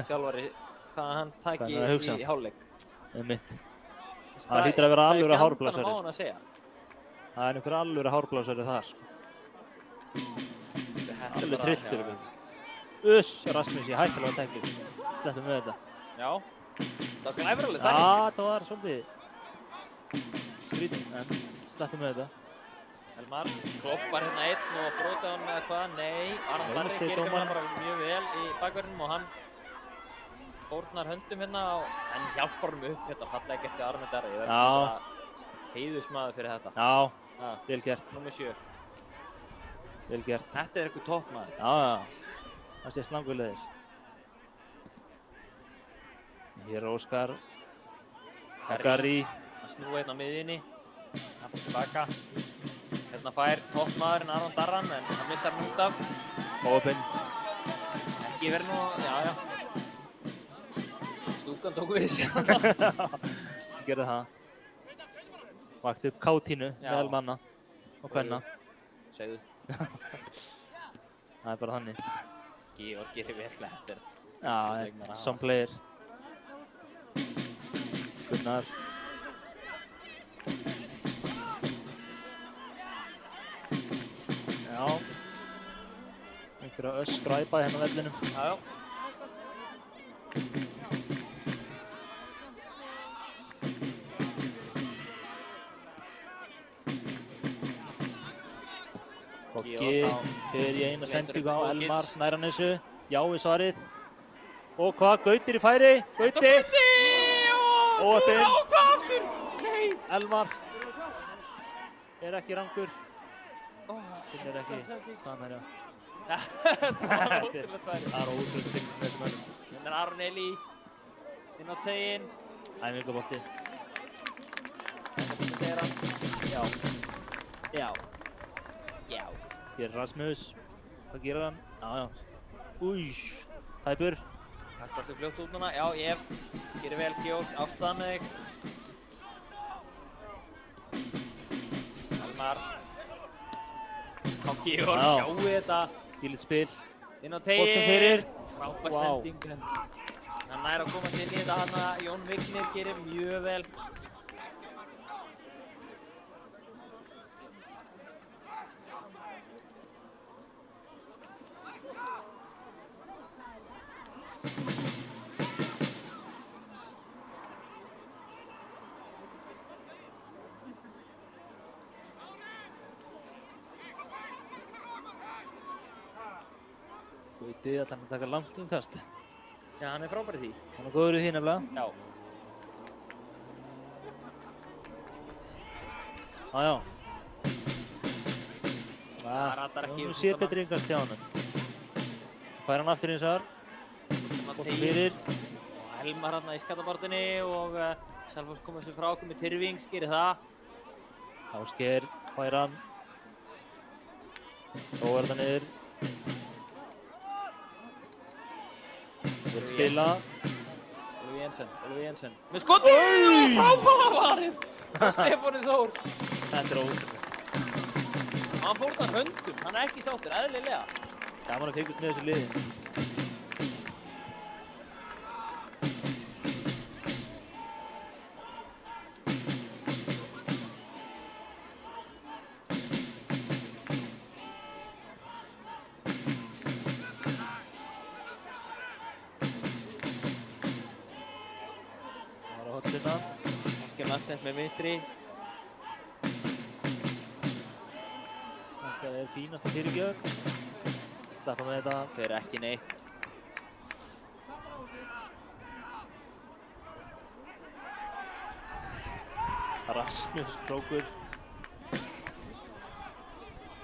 þjálfari, hvað hann taki í hálfleik. Einmitt. Það hlýtur að vera alvöru hárblásari. Hvað er fjandanum á hann að segja? Það er einhver alvöru hárblásari þar, sko. Alveg trilltur við. Rasmus, ég hættilega að tækla. Sleppum með þetta. Já. Það var glæfraleg Já, tækling. það var svolítið skrítið, en sleppum með þetta. Elmar kloppar hérna einn og bróta hann eða hvað? Nei, Aron Darri gerir hérna bara mjög vel í bakverðinum og hann fórnar höndum hérna og hann hjálpar hann upp hérna, fallega gert í Aron Darri. Ég verður bara heiðusmaður fyrir þetta. Já, vel gert. Númer 7. Vel gert. Þetta er eitthvað toppmaður. Já, það sé slangurleiðis. Hér er Óskar. Gary. Hann snúi hérna á miðjunni. Hann fór tilbaka. Hérna fær toppmaðurinn Aron Darran en hann missar hann út af. Óöpinn. Ekki verið nú, já. Stúkan tók við sér. Gerði það. Vakti upp kátínu meðal manna og kvenna. Segðu. Það er bara þannig. Georg gerir vel eftir. Já, some player. Gunnar. Já. Einhverja öskræpa hérna á vellinum. Já. Goggi fer í eina sendingu á Elmar Næranessu. Já í svarið. Og hvað? Gautir í færi. Gauti! Óöpinn. Og hvað aftur? Nei! Elmar er ekki rangur. Hún er ekki samherja. Það var ótrúlega tværið. Það er ótrúlega fylgst með þessum mönnum. Hérna er Aron Eli inn á teginn. Æfingabolti. Þetta segir hann. Já. Hér er Rasmus. Hvað gerir hann? Já. Új. Tæpur. Kastar sig fljótt út núna. Já, Ef. Gerir vel Georg. Afstæða með þig. Elmar. Á Georg. Sjáu þetta. Dýlitt spil. Inn á teginn. Boltum fyrir. Frábær sending. Hann nær að komast inn í þetta hana. Jón Vignir gerir mjög vel. Gauti ætlar hann að taka langt innkast. Já, hann er frábær í því. Hann er góður í því nefnilega. Já. Já. Það ratar ekki. Nú sér betri innkast hjá honum. Fær hann aftur eins og þar. Boltum fyrir. Elmar hérna í skattabartunni og Selfoss komið sér frá okkur með Tyrfings, gerir það. Ásgeir fær hann. Róar þetta niður. Vil spila. Ólafur Jensen. Með skoti! Frábæra varið! Og Stefáni Þór. Þetta er ótrúlega. Hann fórnar höndum, hann er ekki sáttur, eðlilega. Gaman að fylgjast með þessu liði. Ásgeir Martens með vinstri. Þetta er fínasta fyrirgjöf. Slappa með þetta. Fer ekki neitt. Rasmus Krókur.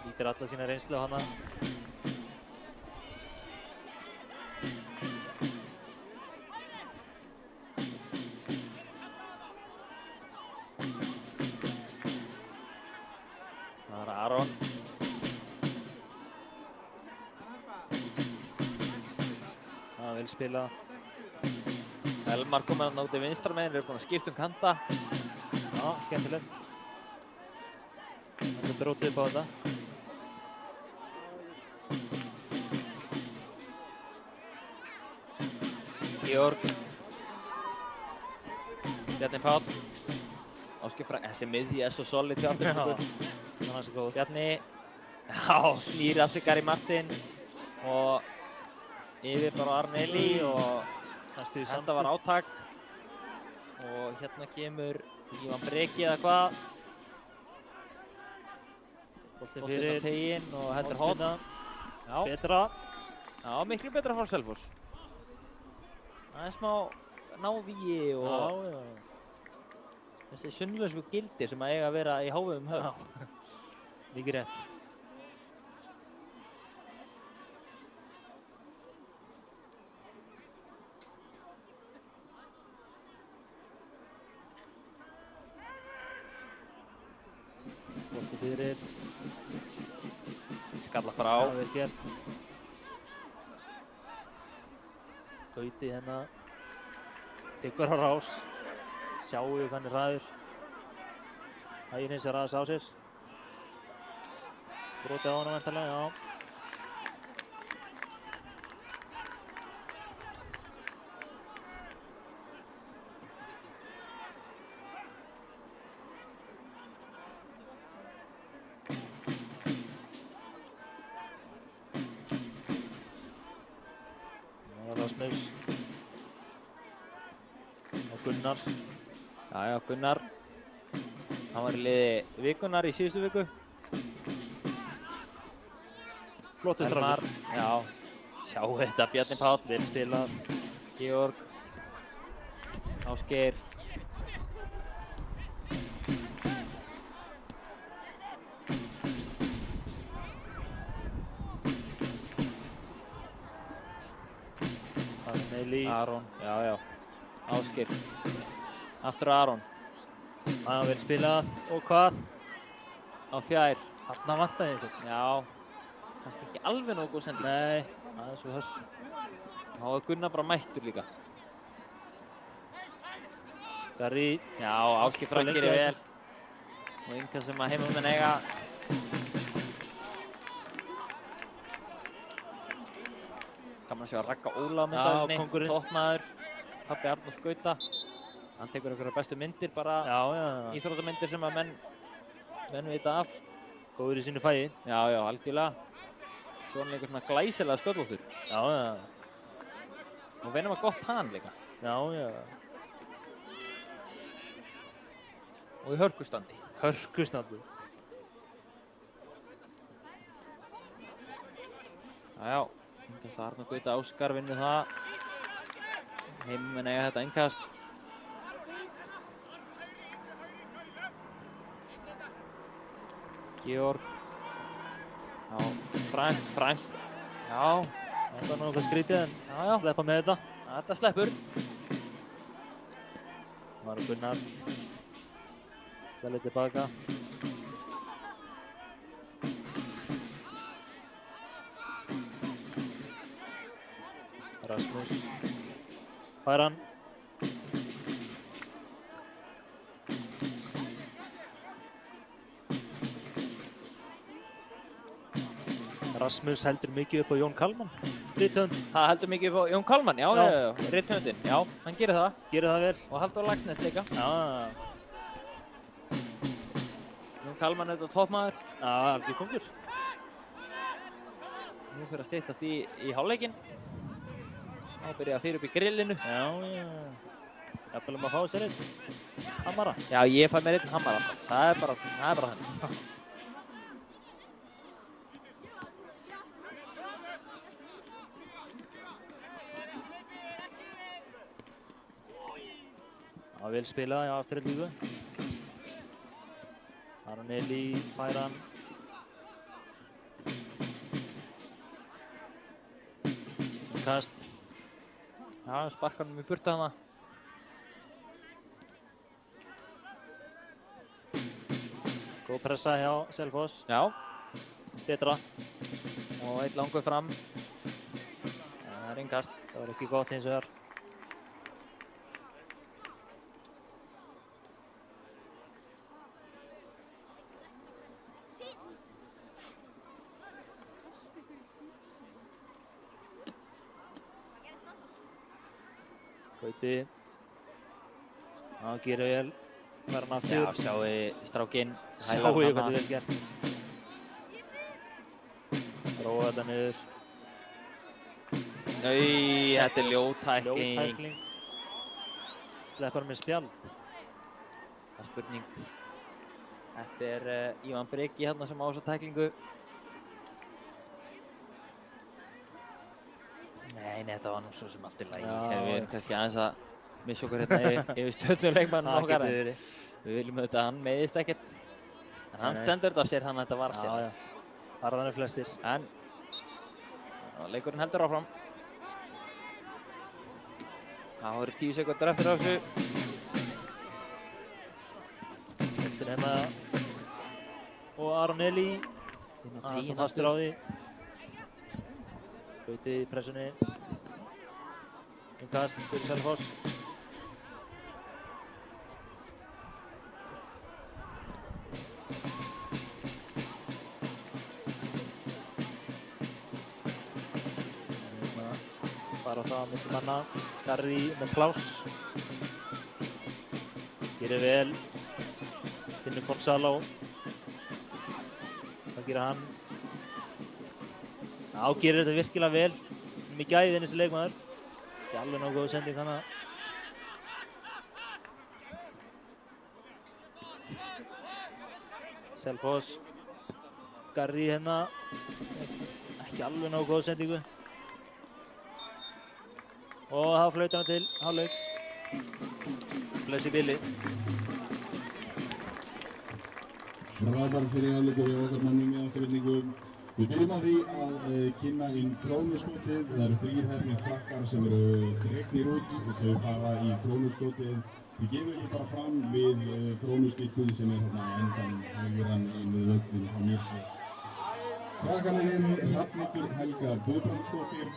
Nýtir alla sína reynslu á hana. vel spilað. Elmar komið hann út í vinstra megin, við erum búin að skipta kanta. Já, skemmtilegt. Það er brótið upp á þetta. Georg. Bjarni Páll. Ásgeir Frank, þessi miðja svo solid hjá Aftureldingu. Það er hansi góð. Bjarni, já, snýr af sig Gary Martin og yfir bara Arneli og þetta var átak. Og hérna kemur Ívan Breki eða hvað. Boltinn fyrir teginn og þetta er hot. Já. Betra. Já, miklu betra frá Selfoss. Það er smá návíi og þessi sunnlösku gildir sem að eiga að vera í háum höfð. Mikið rétt. Boltinn fyrir. Skalla frá. Það vel gert. Gauti hérna. Tekur á rás. Sjáu við hann er hraður. Hægirins er aðeins á sér. Brotið á hana væntanlega, já. Rasmus og Gunnar. Já, Gunnar. Hann var í liði vikunnar í síðustu viku. Flottur strákur. Já, sjáu þetta, Bjarni Páll. Vel spilað. Georg. Ásgeir. Arneli. Aron, já. Ásgeir. Aftur Aron. Það var vel spilað. Og hvað? Á fjær. Þarna vantaði einhvern. Já. Kannski ekki alveg nógu góð sending. Nei, það er svo höst. Þá er Gunnar bara mættur líka. Garri. Já, Ásgeir Frank gerir vel. Og einhvern sem að heimamenn eiga. Gaman að sjá að Ragga Óla á myndaðinni. Já, kóngurinn. Toppmaður. Pabbi Arnórs Gauta. Hann tekur einhverja bestu myndir bara. Já. Íþróttamyndir sem að menn vita af. Góður í sínu fæi. Já, algjörlega. Svona einhver svona glæsilega sköllóttur. Já. Og venum að gott hann líka. Já. Og í hörkustandi. Hörkustandi. Já. Það er Arnór Gauta Óskar vinnur það. Heimamenn eiga þetta innkast. Georg. Já, Frank. Já. Þetta var náttúrulega skrítið en sleppa með þetta. Þetta sleppur. Var Gunnar. Dælið tilbaka. Rasmus. Fær hann. Rasmus heldur mikið upp á Jón Kalman, rithöfund. Það heldur mikið upp á Jón Kalman, já, rithöfundinn. Já, hann gerir það. Gerir það vel. Og Halldór Laxness líka. Já. Jón Kalman er þetta toppmaður. Já, algjör kongur. Nú fyrir að styttast í hálfleikinn. Þá byrja að fyrir upp í grillinu. Já. Jafnvel að fá sér einn hammara. Já, ég fæ mér einn hammara alltaf. Það er bara þannig. Það var vel spilað, já, Aftureldingu. Arneli fær hann. Kast. Já, sparkar hann í burtu hana. Góð pressa hjá Selfoss. Já. Betra. Og eitt langur fram. Það er innkast. Það var ekki gott hins vegar. Gauti. Það gerir vel. Það hann aftur. Já, sjáu strákinn. Sjáu hvað þetta er vel gert. Róa þetta niður. Þetta er ljót tækling. Ljót tækling. Sleppar með spjald. Það er spurning. Þetta er Ívan Breki hérna sem á þessa tæklingu. Nei, þetta var nú svo sem allt í lagi. Við erum kannski aðeins að missa okkur hérna yfir stjörnuleikmanninn okkar. Við viljum auðvitað að hann meiðist ekkert. En hann stendur þetta af sér, þannig að þetta var af sér. Já. Harðanir flestir. En leikurinn heldur áfram. Það voru 10 sekúndur eftir á þessu. Eftir hérna og Aron Eli. Aðeins fastur á því. Gauti í pressunni. Innkast fyrir Selfoss. Bara það milli manna. Garri með pláss. Gerir vel. Finnur Gonzalo. Hvað gerir hann? Já, gerir þetta virkilega vel. Mikið gæði þessi leikmaður. Ekki alveg nógu góð sending hana. Selfoss. Garri hérna. Ekki alveg nógu góð sendingu. Og það flautar hann til hálfleiks. Blessi Billy. Frábær fyrir hálfleikur hjá okkar manni með afturvirkningu. Við byrjum á því að kynna inn krónuskotið. Það eru 3 hefnir krakkar sem eru reknir út og þau fara í krónuskotið. Við gefum ekki bara fram við krónuskiltið sem er þarna endan hægurann inn við völlin á mér sér. Krakkarnir eru Hrafnhildur Helga Guðbrandsdóttir,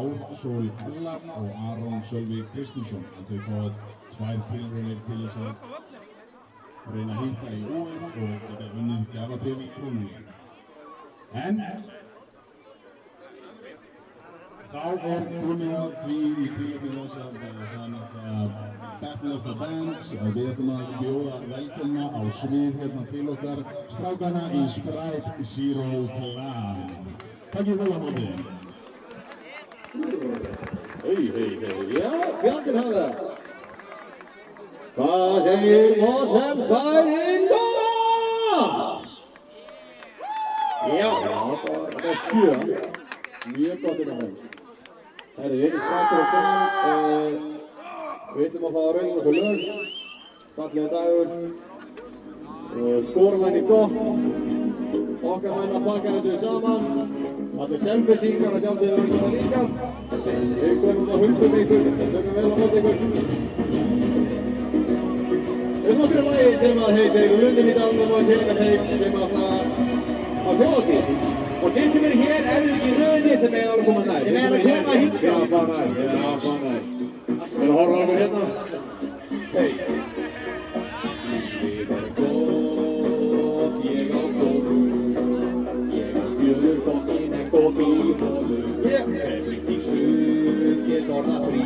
Ársól Hella og Aron Sölvi Kristinsson. Þau fá 2 tilraunir til þess að reyna að hitta í OF og geta unnið gjafabréf í krónunni. En þá komið að því í tilefni þess að það er náttúrulega Battle of the Bands og við ætlum að bjóða velkomna á svið hérna til okkar strákana í Sprite Zero Clan. Takkið vel á móti. Já, fjöldir hafa það. Hvað segir Mosfellsbærinn gott? Já, þetta er 7. Mjög gott innan þeim. Herri, við erum strax á gang. Við ætlum að fá að rauna okkur lög. Fallegur dagur. Skóramenni gott. Okkar menn að pakka þessu saman. Allir selfisíkar að sjálfsögðu verður það líka. Við komum að hundum ykkur. Tökum vel á móti ykkur. Nokkru lagi sem að heitir Lundin í dalnum og Tegateip sem að það á hljóðatíð. Og þeir sem eru hér, ef þið ekki í rauninni, þeir megið alveg koma nær. Þeir megið alveg koma hingað. Já, bara nær. Þeir eru að horfa á okkur hérna. Hei. Lífið er gott, ég á góðu. Ég á 4 fokkin egg og bíhólu. Fer fritt í sund, ég borða frí.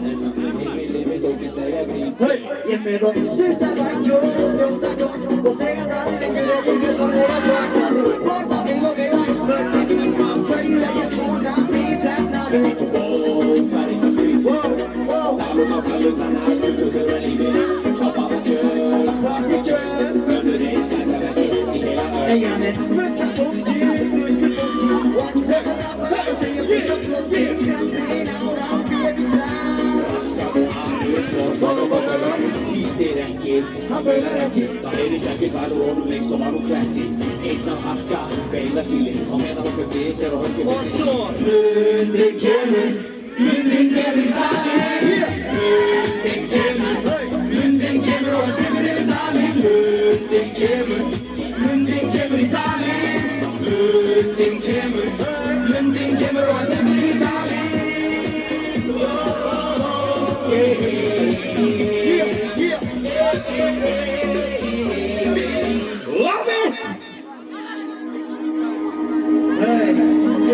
Þess að heimilið mitt ógeðslega grín. Hei. Ég með og styrta vækjó, ljóta gott. Og þegar það er lengur ekki svo er að flakka. Borða mig og við ætlum tíma. Hverju ég svona mísefnaði. Það er ekki skrýt. Dalum á kallum þannig að styrtu þurra lífi. Hlápaða tjöld, hvakni tjöld. Önnur eins gætar ekki hitt í heila öll. Eyjan er fullt af fólki. Og allir segja það og segja við og glóði. Skammein ára á spjöðu trá. Raskar og aðeins borð. Týstir ekki, hann baular ekki. Það heyrðis ekki hvað úr honum lengst og var úr kletti. Einn af harka, beila síli. Á meðan okkur bís er og höggum. Og svo Lundin kemur, Lundin kemur í dalinn. Lundin kemur, Lundin kemur og hann kemur yfir dalinn. Lundin kemur, Lundin kemur í dalinn. Lundin kemur, Lundin kemur og hann kemur yfir dalinn.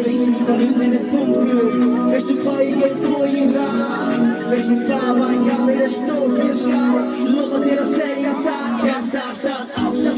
ég veist hvað huginn þungur. Veistu hvað ég flogin rann? Veistu hvað vængafinn stór fyrir skar? Lofa þér að segja það, kemst alltaf 80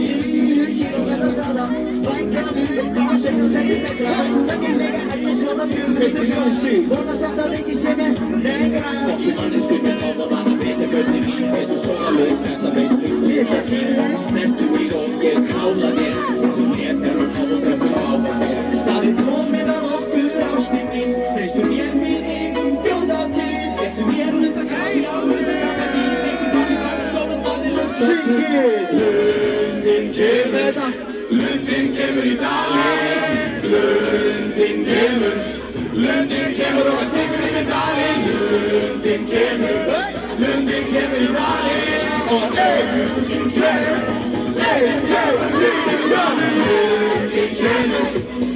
kílómetra hraða. Vængafinn, það segja metra. Venjulega ég svona fjölbreyttur ljónfrí. Vona samt að ekki sé mér negra. Fokki mannesku með áða manna vita götti mín. Eins og svona laus, þetta veistu. Lita tíma, snertu mín og ég kála þér. Þú nefnir og kála brefur á þér. Það komið að okkur ástin mín. Treystu mér við eigum þjóðatíð. Réttu mér lunda græja, lunda græja mín. Ekki farið bara slóna það lund. Syngið! Lundin kemur í dalinn. Lundin kemur og hann tekur yfir dalinn. Lundin kemur í dalinn. Og lundin kemur í dalinn.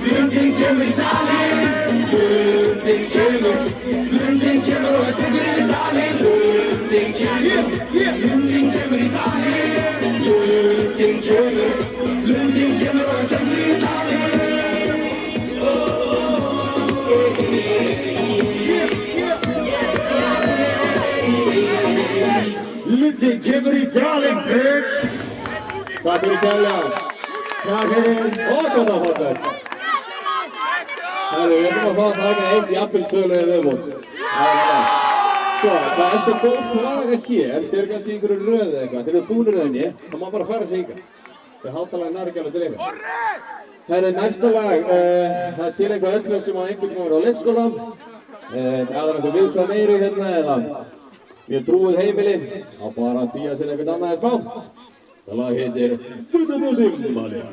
Lundin kemur í dalinn. Lundin kemur og hann tekur yfir dalinn. Lundin kemur í dalinn. Lundin kemur og hann tekur yfir dalinn. Lundin kemur í dalinn, bitch! Takk fyrir kærlega. Takk fyrir. Og gott að fá þetta. Herru, við ætlum að fá að taka eitt jafnvel viðbót. Sko, það svo góð flaga hér. Þið eru kannski í einhverju röð eða eitthvað. Þeir eru búnir þenni. Það má bara fara sig ykkar. Þeir hátalega nær ekki alveg til ykkar. Herru, næsta lag. Það til eitthvað öllum sem á einhvern tíma verið á leikskóla. Aðra einhver viðkvæð meiri hérna eða mjög trúið heimili. Á bara að dýja sér einhvern annað smá. Það lag heitir Dimmalinn.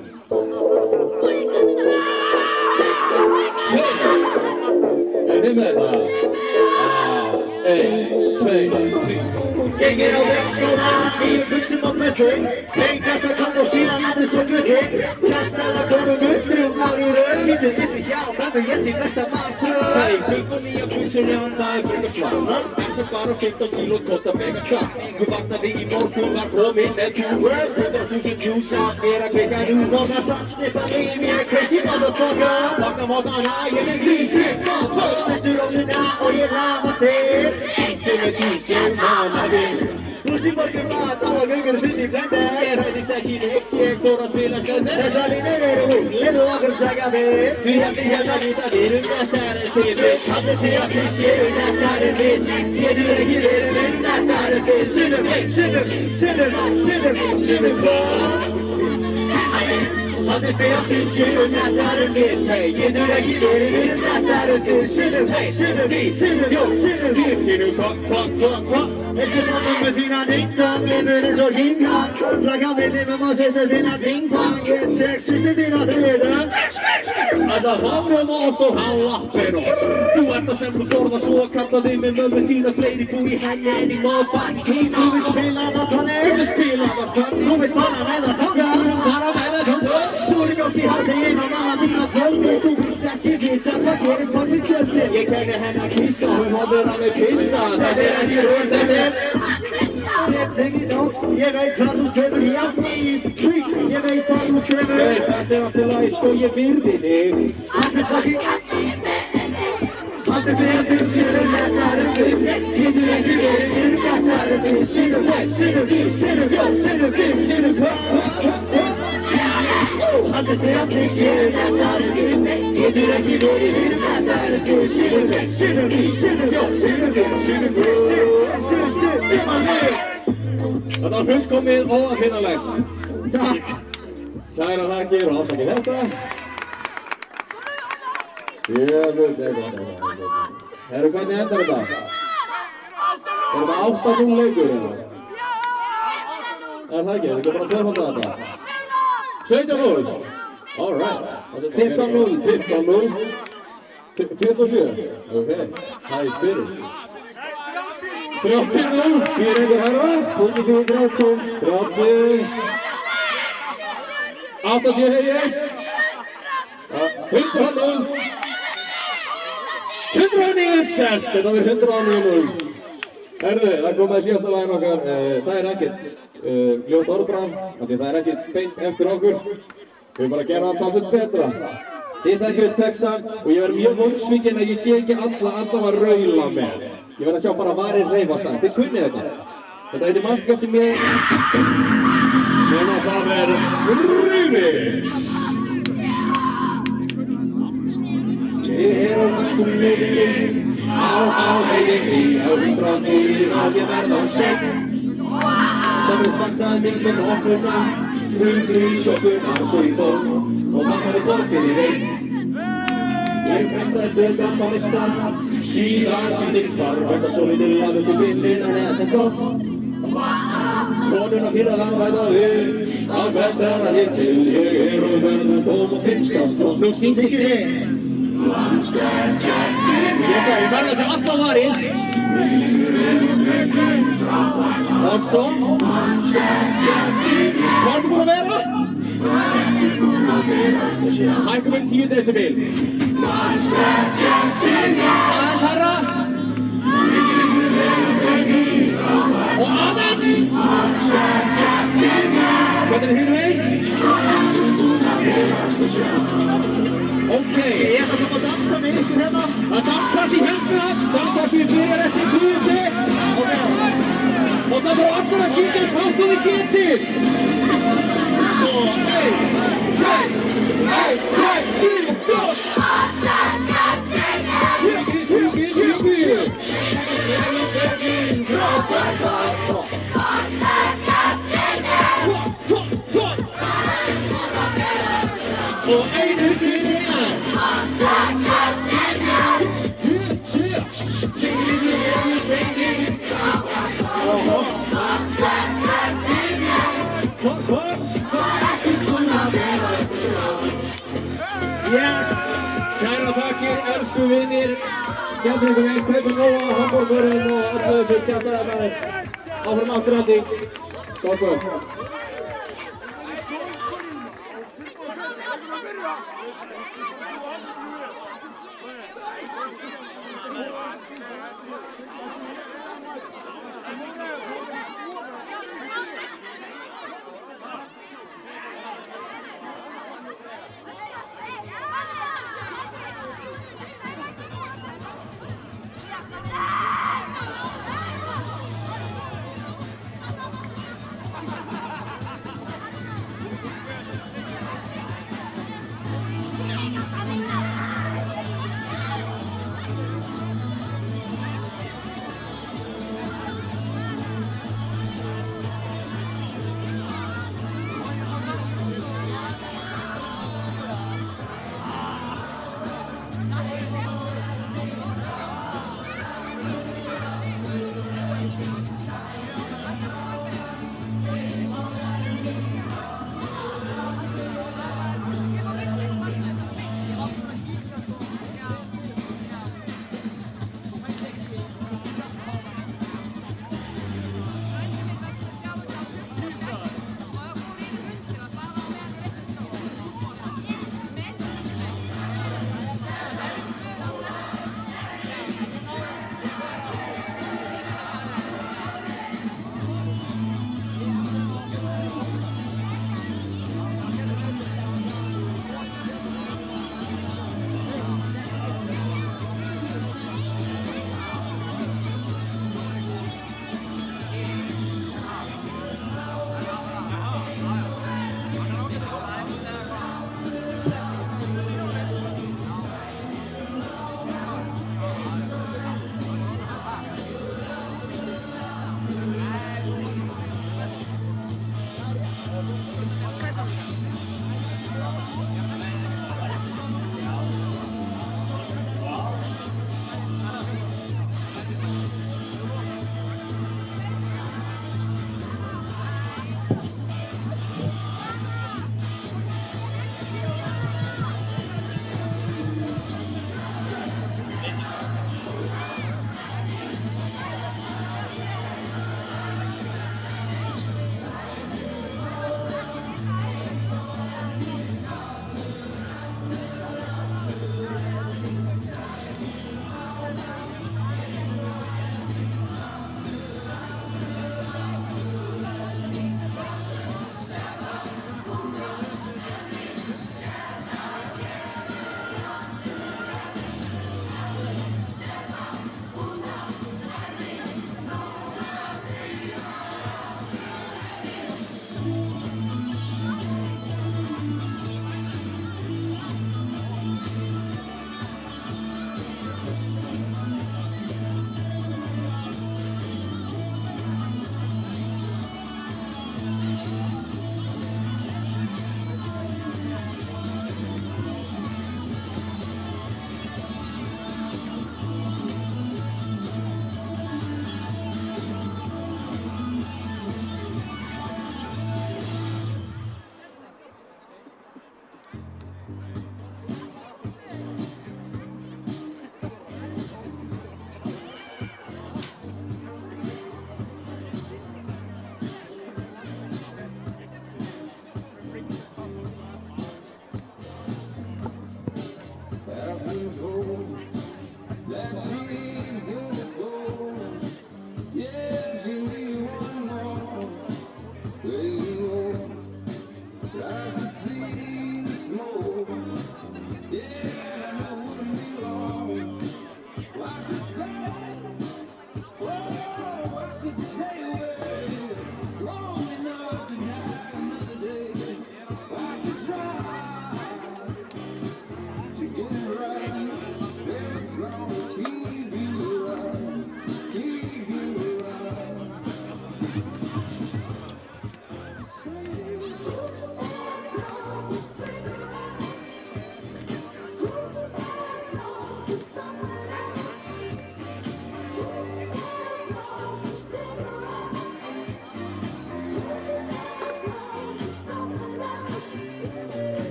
Er þið með það? 1, 2, 3. Gengir á leikskóla, í buxum og smöttum. Leikast að koma og sína aðeins svo gutti. Kastað að koma guttrum ár í röð. Sýtið yfir hjá mömmu, ég því besta maður. Það er bygg og nýja buxur, já það er fyrir svart. Sem bara 15 kíló tótt að vega satt. Þú vaknaði í morgun, var kominn með túr. 100.000 djús að mér að kveika nú. Nóna samt sniffa mig, mér er crazy motherfucker. Vakna mótana, ég er grísið. Stettur róluna og ég lafa þér. Eittu með DJ mamma þér. Rúst í morgun mat á að göngur þinn í blender. Ég hræðist ekki neitt, ég fór að spila sköndir. Þessar línur eru hún, lefðu okkur taka við. Því heldur hérna vita við nettari en þið. Haldið þið að þið séu nettari en við. Getur ekki verið við nettari en þið. Sinnum hvað? Haldið þið að þið séu nettari en við. Getur ekki verið við nettari en þið. Sinnum hvað? Eins og mamma með þína ding-dong, lifur eins og hing-hang. Flagga við limum og setja þína ding-pong. Ég tek sýstu þína þriðan. Þetta fárum ost og halappir ost. Þú ert það sem þú borða svo að kalla þig með mömmu þína. Fleiri bú í henni en í motherfucking tíma. Þú vilt spila það þannig. Þú vilt fara með það þangað. Súri gótt í háttegin og mamma þín á kvöldi. Þú vilt ekki vita hvað gerist bort í tjöldi. Ég kenni henni að kissa, hún horfir á mig pissa. Þetta er ekki röð, þetta er ég veit hvað þú sefur í afnýr. Ég veit hvað þú sefur. Þetta er allt í lagi, sko, ég virði þig. Aldrei betur séu nettari en þig. Getur ekki verið nettari en þig. Sinnum hvað? Aldrei betur séu nettari en þig. Getur ekki verið nettari en þig. Sinnum Þetta var fullkomið og óafinnanlegt. Takk. Kæra þakkir og afsakið þetta. Jöfnveld, Herru, hvernig endar þetta? Er þetta 8-0 leikur eða? Er það ekki? Er þetta bara að tvöfalda þetta? 17-0? Alright. 15-0. 27? Ok, það er spyrir. 30-0, fyrir einhver herra. 30. 80 heyr ég. 100-0. 109 selt, þetta verður 109-0. Herðu, það kom að síðasta lagin okkar. Það er ekkert ljótt orðbragð, því það er ekkert beint eftir okkur. Við erum bara að gera það talsveit betra. Þið þekkið öll textan og ég verð mjög vonsvikinn að ég sé ekki alla að raula með. Ég verð að sjá bara varir hreyfast aðeins. Þið kunnið þetta. Þetta heitir mannskap eftir mér. Nema það Remix. Ég á næstum leiðinni, á heiðinni, á 104 og ég verð á segn. Það verður fagnaði miklu með okkurna, frundur í sjokkuna svo ég fór og mamma borð fyrir einn. Ég festaðist utan á listan, síðan sýnir hvarf, þetta svo litur laður til vinnina eða sem kom. Konuna fyrir að væða við, að festaðna hér til, ég og verður dóm og finnstast frá. Nú sýnst ekki þig. Ég sagði, ég verði að sjá alla varið. Og svo. Hvað ertu búinn að vera? Hækkum 10 decibel. Aðeins herra. Og aðeins. Hvernig er hinum einn? Ok, ég ætla að koma að dansa með ykkur hérna. Það er dansparti hérna. Dansparti byrjar eftir 10 sek. Og það þarf allir að syngja eins hátt og þið getið. Og 1, 2, 3, 4. Og einu sinni enn. Kæra þakkir, elsku vinir. Skemmtum ykkur vel, kaupum nóga, hamborgurinn og öllu þessu kjaftaðarnar. Áfram afturhaldi. Góð kvöld. Yeah.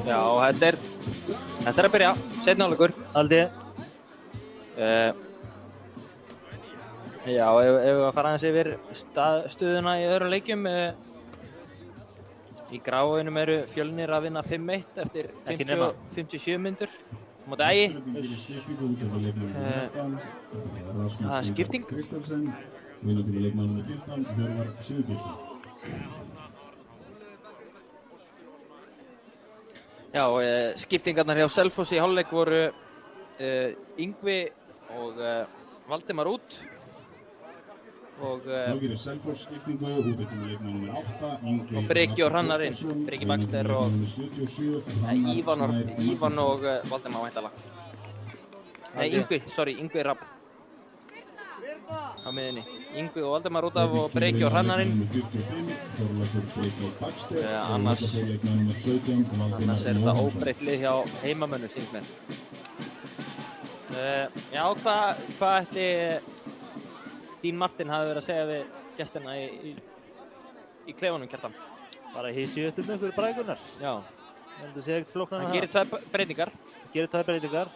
Já, þetta er að byrja, seinni hálfleikur. Aldi. Já, ef við að fara aðeins yfir stöðuna í öðrum leikjum. Í gráinum eru Fjölnir að vinna 5-1 eftir 57 mínútur á móti Ægi. Það er skipting. Vinur fyrir leikmann nr. 14, Hjörvar Sigurbjörnsson. Já, skiptingarnar hjá Selfoss í hálfleik voru Yngvi og Valdimar út. Þá gerir Selfoss skiptingu út eftir leikmann nr. 8, Yngvi og Breki og Hrannar inn. Breki Baxter og Ívan og Valdimar væntanlega. Nei, Yngvi Rapp á miðjunni. Yngvi og Valdimar út af og Breki og Hrannar inn. Annars er þetta óbreytt lið hjá heimamönnum, sýnist mér. Já, hvað ætli Dín Martin hafi verið að segja við gestina í klefunum, Kjartan? Bara hísi upp með ykkur brækunar. Já. Ég held að segja ekkert flóknar en það. Hann gerir tvær breytingar.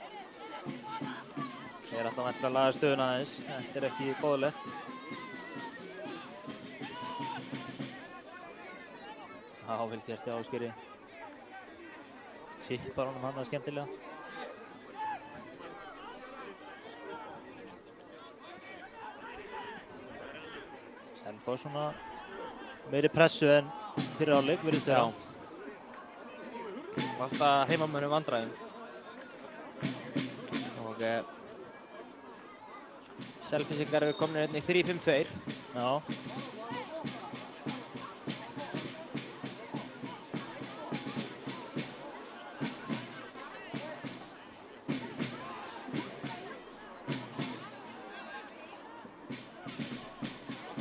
Ég er alltaf að laga stöðuna aðeins. Þetta er ekki boðlegt. Vel gert hjá Ásgeiri. Sippar honum hann skemmtilega. Selfoss svona meiri pressu en fyrir hálfleik virðist vera. Valda heimamönnum vandræðum. Og Selfyssingar eru komnir hérna í 3-5-2. Já.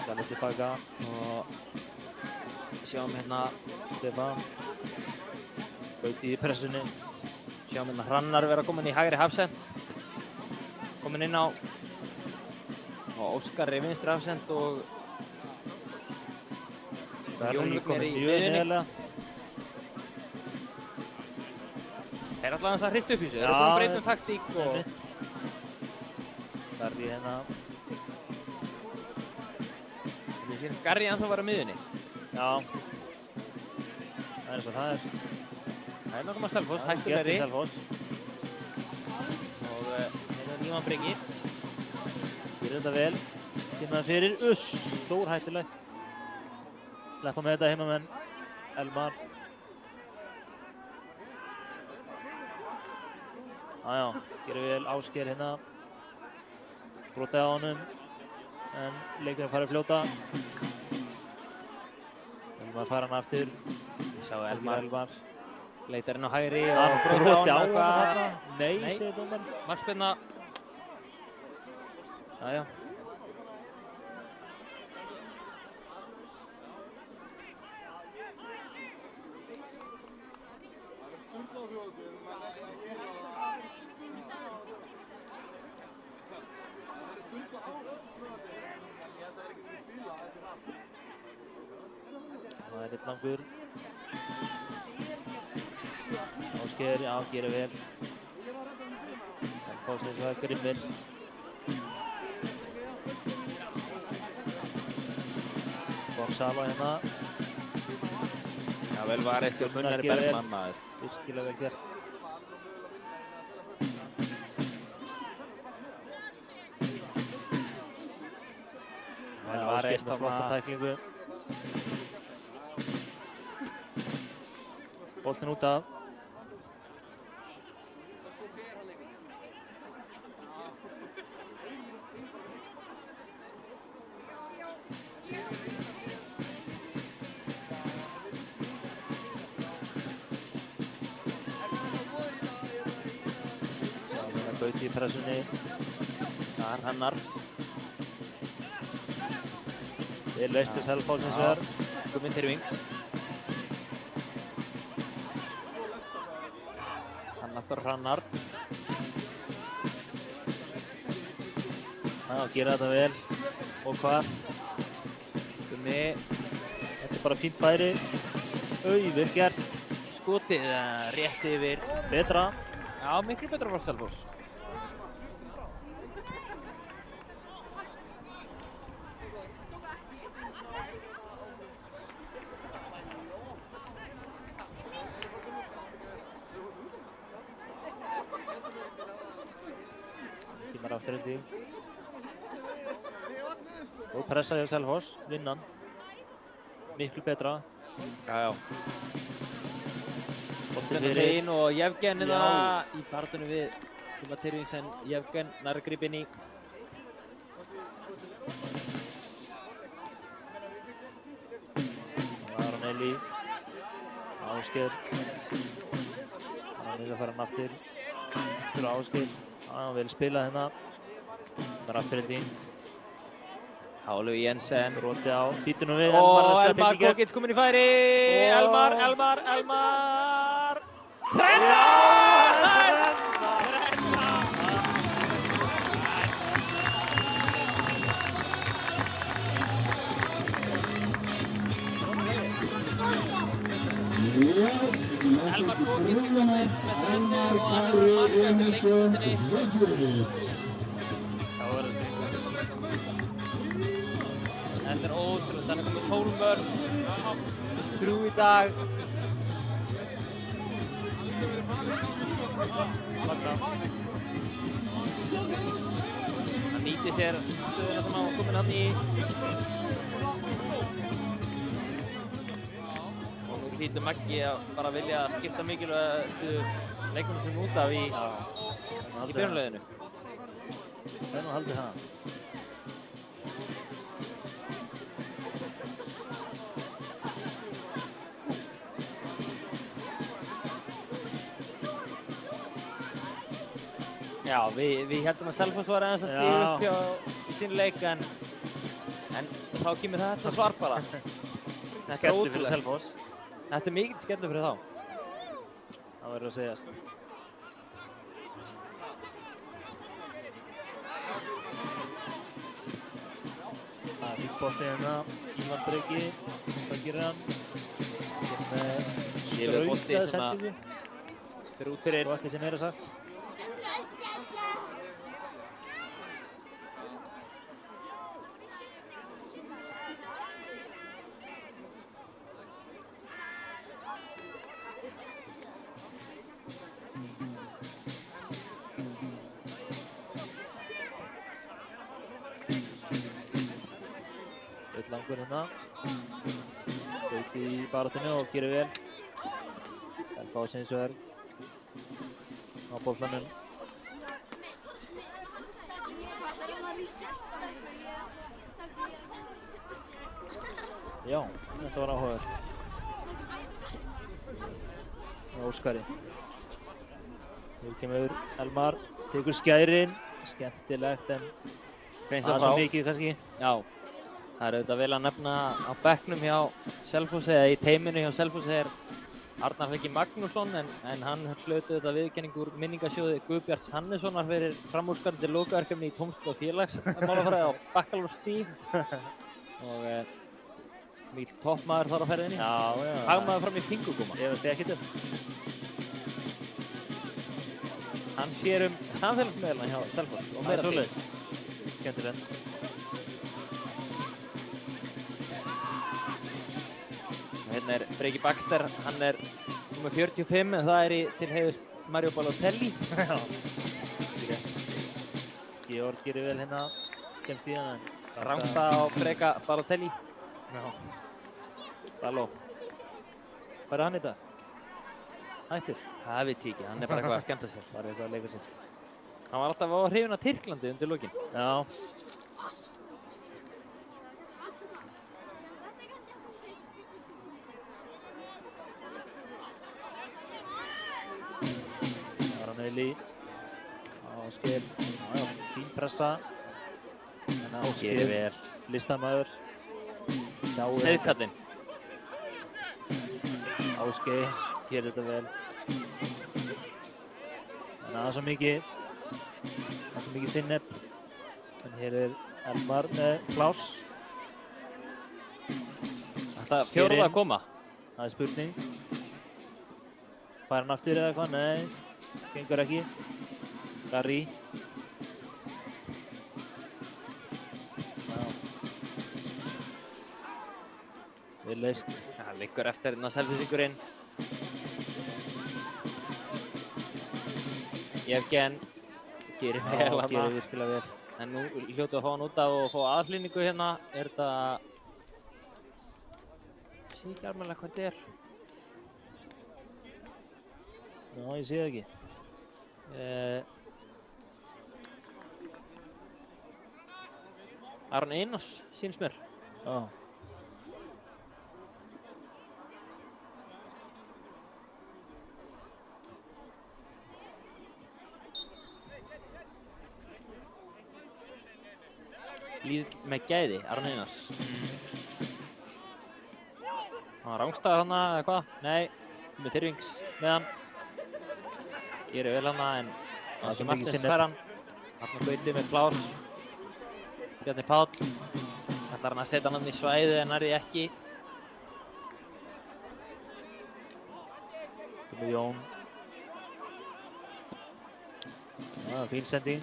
Dalur tilbaka og sjáum hérna Stefán. Gauti í pressunni. Sjáum hérna Hrannar vera komin í hægri hafsend. Komin inn á og Óskar í vinstri hafsend og Jónvíknir í miðjunni. Þeir alltaf aðeins að hrista upp í sig. Þeir eru búin að breyta taktík og Garri hérna. Mér finnst Garri ennþá vera á miðjunni. Já. Það er eins og það er. Það er náttúrulega Selfoss, hættulegri. Selfoss. Og hérna er Níman Breki. Gerir þetta vel. Kynnaði fyrir stór hættulegt. Sleppa með þetta heimamenn. Elmar. Jájá, gerir vel Ásgeir hérna. Brotaði á honum. En leikurinn farið fljóta. Elmar fara hann aftur. Við sjáum Elmar. Leitar inn á hægri og broti á hann eitthvað. Nei, segir dómarinn. Markspyrna. Jájá. Það er eitt langur. Ásgeir, já, gerir vel. En fá sér svo að Grimmir. Gonzalo hérna. Já, vel varist og Gunnari Bergmann maður. Virkilega vel gert. Vel varist með flotta tæklingu. Boltinn út af. Gauti í pressunni. Það er Hrannar. Vel veistu Selfoss hins vegar. Kominn til Vings. Hann aftur Hrannar. Já, gera þetta vel. Og hvað? Gummi. Þetta er bara fínt færi. Vel gert. Skotið rétt yfir. Betra. Já, miklu betra frá Selfoss. Tímar aftur held ég. Og pressa hjá Selfoss, vinnan. Miklu betra. Já. Boltinn Þetta fyrir. inn og Yevgen í baráttunni við Guma Tyrfings en Yevgen nær að grípa inn í. Aron Eli. Ásgeir. Hann að fara hann aftur. Aftur á Ásgeir. Hann vel spilað hérna. Það aftur held ég. Hálu Jensen. Broti á. Býtur nú við. Og Elmar Kokic kominn í færi. Elmar. Þrenna! Elmar Kári Emilsson Reykjavík. Þetta ótrúlega, þannig að komið 12 mörk, 3 í dag. Hann nýtti sér stöðuna sem hann var komin hann í. Og nú hlýtur Maggi að bara vilja skipta mikilvægustu leikmönnum sem út af í byrjunarliðinu. Það er nú haldið það. Já, við heldum að Selfoss var aðeins að stíga upp í sínu leik en þá kemur þetta svar bara. Þetta er Skellur fyrir ótrúlegt. Selfoss. Þetta er mikill skellur fyrir þá. Það verður að segjast. Það er fínt bolti hérna. Ívar Breki. Hvað gerir hann? Yfir bolti sem að fyrir út fyrir. Og ekki sem meira sagt. Eitt langur hérna. Gauti í baráttunni og gerir vel. Það fá sem þessu á bollanum. Já, þetta var áhugavert. Óskari. Nú kemur Elmar, tekur skærin. Skemmtilegt en aðeins svo mikið kannski. Já, það er auðvitað vel að nefna á bekknum hjá Selfossi eða í teiminu hjá Selfossi er Arnar Helgi Magnússon en hann hlaut auðvitað viðurkenningu úr minningasjóði Guðbjarts Hannessonar fyrir framúrskarandi lokaverkefni í tómstöð og félagsmálafræði á Bakkálfstíg og mikill toppmaður þar á ferðinni. Já. Fagmaður fram í fingurgóma. Ég veist ekkert um. Hann sér samfélagsmiðlana hjá Selfoss og meira til. Skemmtilegt. Hérna er Breki Baxter, hann er nr. 45 en það er til heiðurs Mario Balotelli. Georg gerir vel hérna, kemst í hann. Rangstað á Breka Balotelli. Já. Baló. Hvað er hann í dag? Hættur? Það veit ég ekki, hann er bara eitthvað að skemmta sér. Bara eitthvað að leika sér. Hann var alltaf á hrifinn af Tyrklandi undir lokin. Já. Aron Eli. Ásgeir. Já, fín pressa. Ásgeir vel. Listamaður. Seiðkallinn. Ásgeir gerir þetta vel. En það er svo mikið sinnep. En hér er Elmar með pláss. Það fjórða að koma. Það er spurning. Fær hann aftur eða eitthvað? Nei, gengur ekki. Garri. Já. Vel leist. Það liggur eftir hérna Selfyssingurinn. Jevgen gerir vel Já, hérna. gerir virkilega vel. En nú hljótu að fá hann út af og fá aðhlýningu hérna. Er þetta... Ég sé ekki almennilega hvað þetta er. Já, ég sé það ekki. Aron Einars, sýnst mér. Já. Lítill með gæði, Aron Einars. Hann var rángstæður hana eða hvað? Nei, með Tyrfings með hann. Gerir vel hana en Ásgeir Martins fær hann. Arnar Gauti með plás. Bjarni Páll. Ætlar hann að setja hann í svæðið en er því ekki. Gummi Jón. Já, fín sending.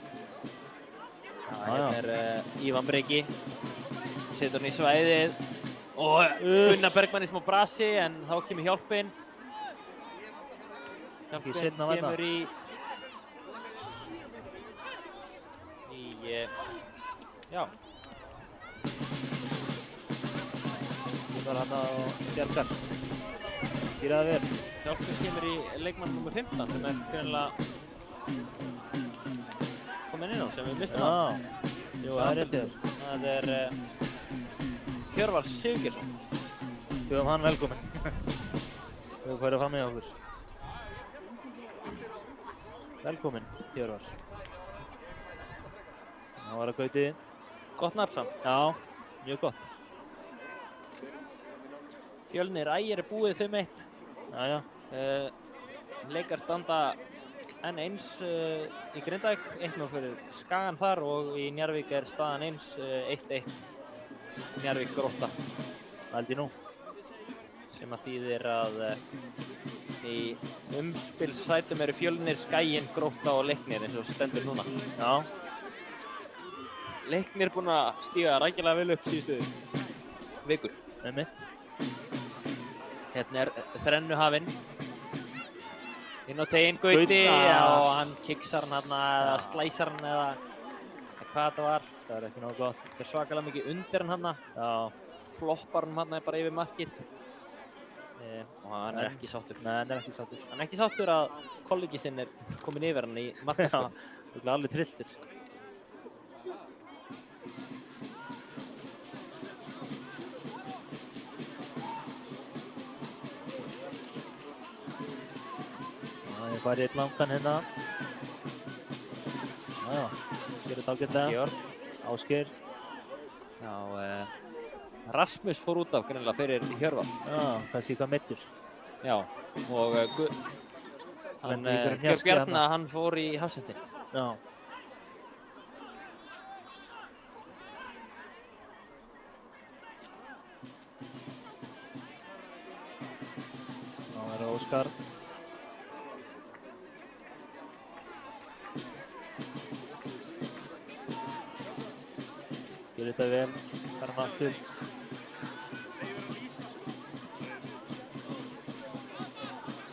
Hérna er Ívan Breki. Setur hann í svæðið. Og Gunnar Bergmann í smá brasi en þá kemur hjálpin. Hjálpin kemur já. Kemur hann á bjargar. Gýraði vel. Hjálpin kemur í leikmann nr. 15 sem er greinilega kominn inn á sem við mistum hann. Jú, það er rétt þér. Það er Hjörvar Sigurðsson. Bjóðum hann velkominn. Við færum fram með okkur. Velkominn, Hjörvar. Það var að Gauti. Gott nafn samt. Já, mjög gott. Fjölnir Ægir er búið 5-1. Jæja. Leikar standa enn eins í Grindavík. 1-0 fyrir Skagan þar og í Njarðvík er staðan eins 1-1. Njarðvík Grótta. Held ég nú. Sem að þýðir að í umspilssætum eru Fjölnir, Skaginn, Grótta og Leiknir eins og stendur núna. Já. Leiknir búinn að stíga rækilega vel upp síðustu vikur. Einmitt. Hérna er þrennu hafinn. Inn á teginn Gauti og hann kiksar hann eða slæsar hann eða hvað þetta var. Það er ekki nógu gott. Það er svakalega mikið undir hann. Já. Floppar hann bara yfir markið. Og hann er ekki sáttur. Nei, hann er ekki sáttur. Hann er ekki sáttur að kollegi sinn er komin yfir hann í markastöðum. Já, það er alveg trilltir. Það er farið eitt langan hérna. Já, gerir þetta ágætlega. Georg. Ásgeir. Já, Rasmus fór út af greinilega fyrir Hjörvar. Já, kannski eitthvað meiddur. Já, og Georg Bjarna, hann fór í hafsendin. Já. Það er Óskar. Gerir þetta vel, fær hann aftur.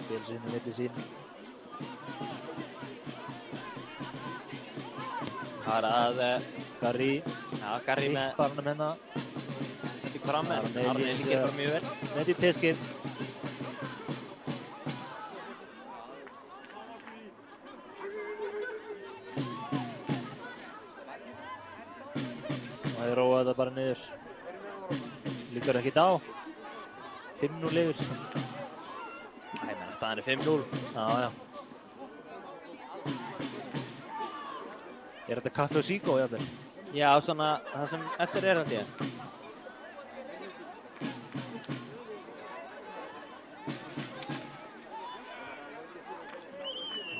Spil sín milli sín. Það er að Garri. Já, Garri með barnum hérna. setti fram en Arni líkir bara mjög vel. Með í teskið. Það róa þetta bara niður. Líkar ekkert á. 5-0 yfir. Æ, menn staðan er 5-0. Já, já. Er þetta kaffi og síkó, jafnvel? Já, svona það sem eftir er held ég.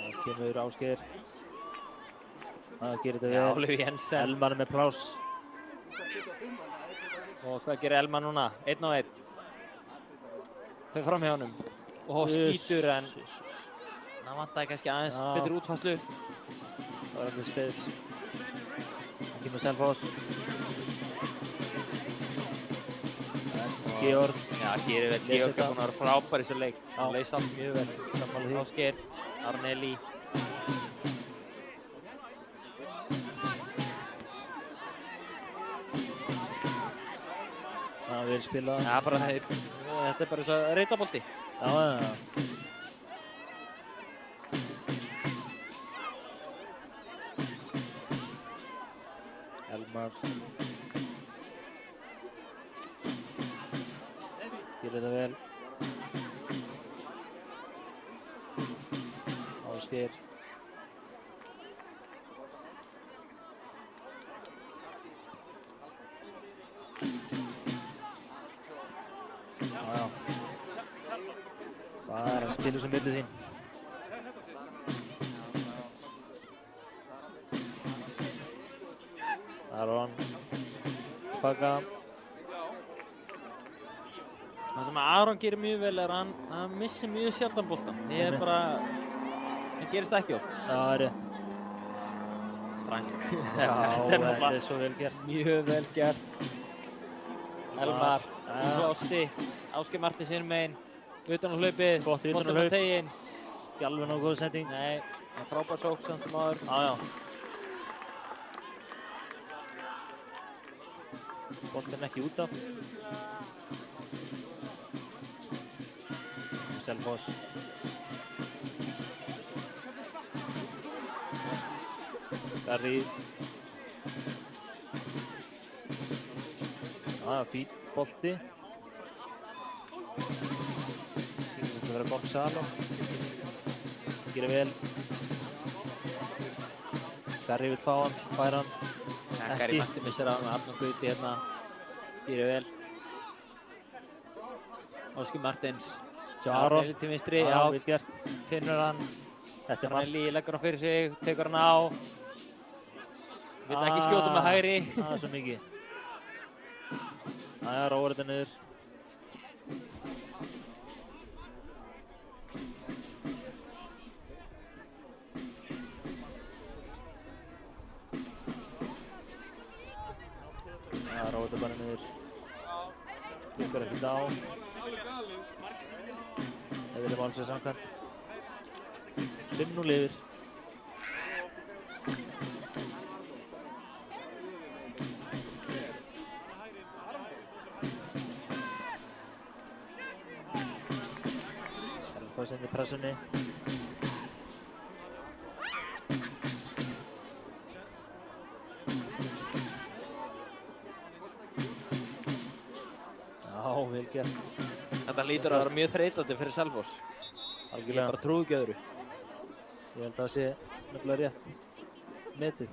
Það kemur Ásgeir. Það gerir þetta Já, vel. Oliver Jensen. Elmar með pláss. Og hvað gerir Elmar núna? 1-1. fer fram hjá honum og skýtur en það vantaði kannski aðeins betri útfærslu. Það var alveg spes. Það kemur Selfoss. Georg. Já, Georg er búinn að vera frábær í þessu leik. Hann leys allt mjög vel. Sammála því. Ásgeir, Arneli. Það vil spila. Já, bara þetta er bara eins og reitabolti. Já. Elmar. Gerir þetta vel. Ásgeir. Já. Það er að spila sem milli sín. Aron. Baka. Það sem Aron gerir mjög vel er að hann missir mjög sjaldan boltan. Það gerist ekki oft. Já, það er rétt. Frank. Já, þetta er svo vel gert. Mjög vel gert. Elmar, í klossi. Ásgeir Martins hinum megin. Utan á hlaupið. Gott utan á boltinn hlaup. teginn. Ekki alveg nógu góð setting. Nei, frábær sókn samt sem áður. Já. Boltinn ekki út af. Selfoss. Garri. Fín bolti. Þetta verður gott Salo. Gerir vel. Garri vill fá hann, fær hann. Garri Martin missir á hann með Arnór Gauti hérna. Gerir vel. Ásgeir Martins. Aron. Til vinstri, Já, vel gert. Finnur hann. Þetta er margt. Arneli leggur hann fyrir sig, tekur hann á. Vill ekki skjóta með hægri. Það er svo mikið. Jæja, róar þetta niður. Jæja, róar þetta bara niður. Klikkar ekkert á. Það vilja mála sér samkvæmt. 5-0 yfir. Selfoss inn í pressunni. Já, vel gert. Þetta lítur að vera mjög þreytandi fyrir Selfoss. Ég bara trúi ekki öðru. Ég held að það sé nefnilega rétt metið.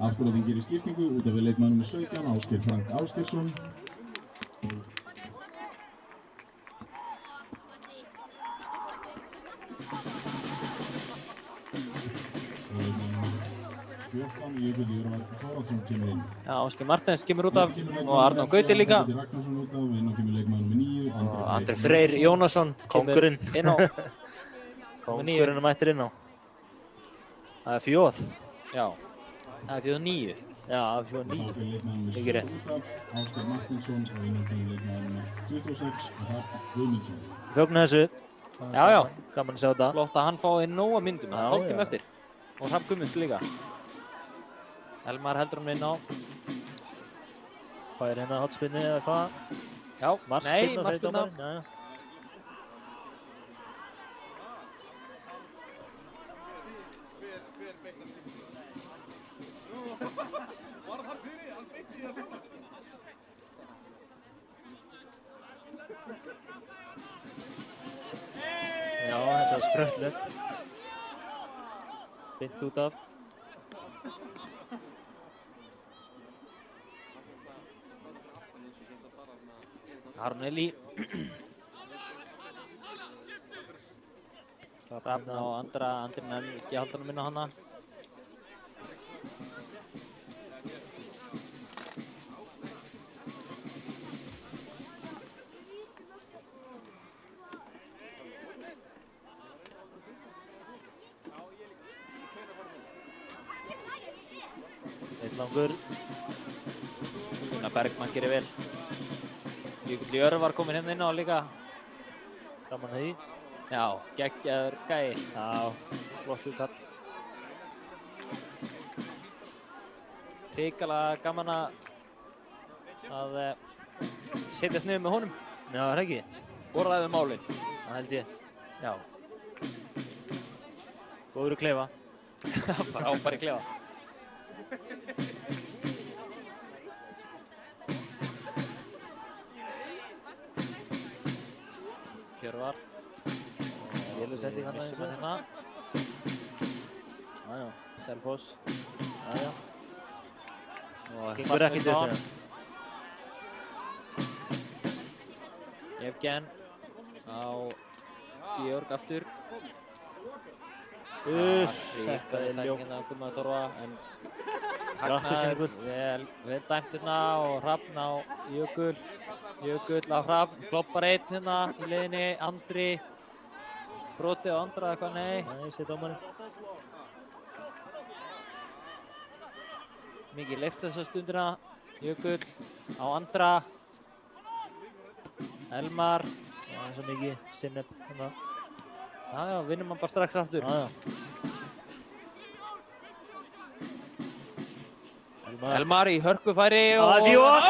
Afturölding gerir skiptingu út af við leikmann nr. 17, Ásgeir Frank Ásgeirsson. Og leikmann nr. 14, Jökull Jörvar Þórhallsson kemur inn. Já, Ásgeir Martins kemur út af og Arnór Gauti líka. Ragnarsson út af, inn á kemur leikmann nr. 9. Og Andri Freyr Jónasson kemur inn á. Kóngurinn mættir inn á. Það er fjóð. Já, það er 4-9. Já, fjóð 9. Ekki rétt. Ásgeir Martinsson og inn á kemur leikmann nr. 26, Hrafn Guðmundsson. Fögnu þessu. Já. Gaman að sjá þetta. Flott að hann fái nóga myndum, það er hálftíma eftir. Og Hrafn Guðmunds líka. Elmar heldur hann inn á. Fær hérna hotspinni eða hvað? Já, nei, markspinna. Já, þetta var skröttlegt. Beint út af. Arneli. Hrafn á Andri nefnir ekki að halda hann að minna hana. Langur. Gunnar Bergmann gerir vel. Jökull Jörvar kominn hérna inn á líka. Gaman að því. Já, geggjaður gæi. Já, flottur kall. Hrikalega gaman að setjast niður með honum. Já, það er ekki. Og ræða málin. Það held ég. Já. Góður að klefa. Frábær í klefa. Hjörvar. Lélusending hann Missum hann hérna. Já, Selfoss. Já. Og Gengur ekkert upp með hann. Evgen á Georg aftur. Þetta er ljótt. Hérna Guðmaður Þorva, en Rappusynningur. vel dæmt hérna og Hrafn á Jökull. Jökull á Hrafn, kloppar einn hérna í leiðinni, Andri. Brotið á Andra eitthvað, nei. Nei, sé dómarinn. Mikið leift þessa stundina. Jökull á Andra. Elmar. Það er svo mikið sinneb hérna. Já, vinnum hann bara strax aftur. Já. Elmar í hörkufæri og... Það er Jóhann!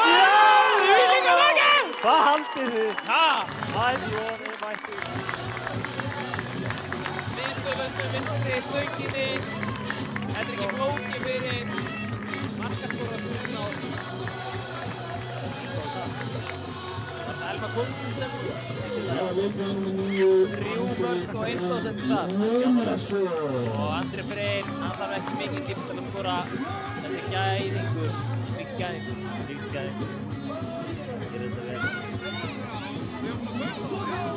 Þið vil líka vekja! Hvað haldið þið? Ha! Það er Jóhann mættur. Miðstöðvöld með vinstri stönginni. Þetta er ekki flókið fyrir markaskóra Súsnáð. Þarna Elmar Gunnsen sem 3 mörk og 1 stóðsend það. Og Andri Freyr, hann þarf ekki mikið tíma til að skora þessi gæðingur. Mikið gæðingur. Gerir þetta vel.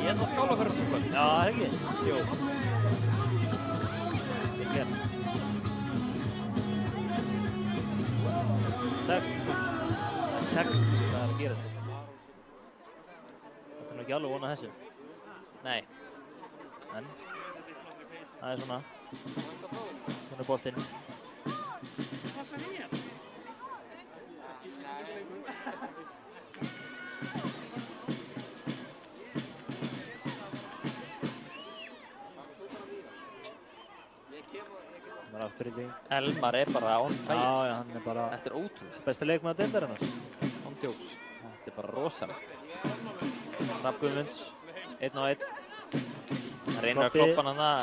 Ég ætla að skála fyrir okkur. Já, það er ekki. Jú. Ekki. 6. Það er að gera þetta. Þetta er nú ekki alveg vonað þessu. Nei. En það er svona. Svona er boltinn. Það er afturrýting. Elmar er bara on fire. Já, hann er bara Þetta er ótrúlegt. besta leikmaður deildarinnar. Án djóks. Þetta er bara rosalegt. Hrafn Guðmunds, 1 á 1. Hann reynir að kloppa hann að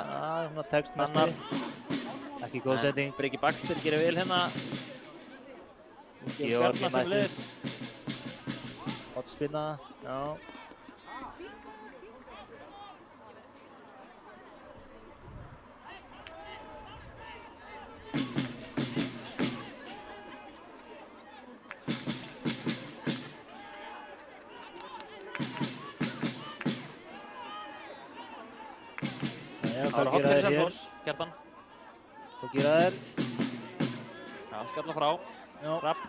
Svona textmestari. Ekki góð setting. Breki Baxter gerir vel hérna. Georg Bjarnar mættur. sömuleiðis. Hotspinna. Já. Það var hot fyrir Selfoss, Kjartan. Hvað gera þær? Já, skalla frá. Hrafn.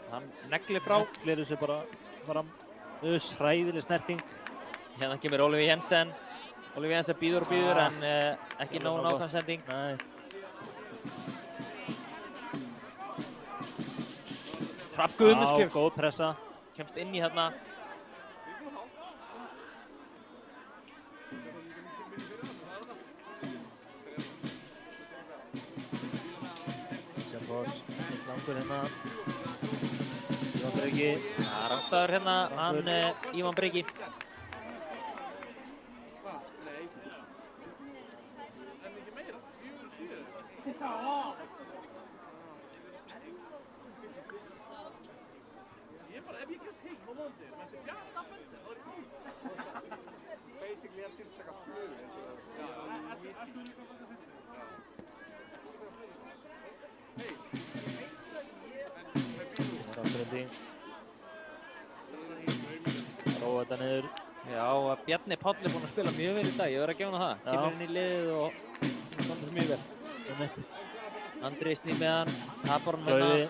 Hann neglir frá. Neglir þessu bara fram. Hræðileg snerting. Hérna kemur Ólafur Jensen. Ólafur Jensen býður og býður en ekki nógu nákvæm sending. Nei. Hrafn Guðmunds Já, góð pressa. kemst inn í hérna. Selfoss, langur hérna. Ívan Breki. Rangstæður hérna, hann Ívan Breki. Afturrýting. Róa þetta niður. Já, Bjarni Páll er búinn að spila mjög vel í dag, ég verð að gefa hann það. Kemur inn í liðið og komið þessu mjög vel. Andri snýr með hann, tapar hann hérna. Flauði.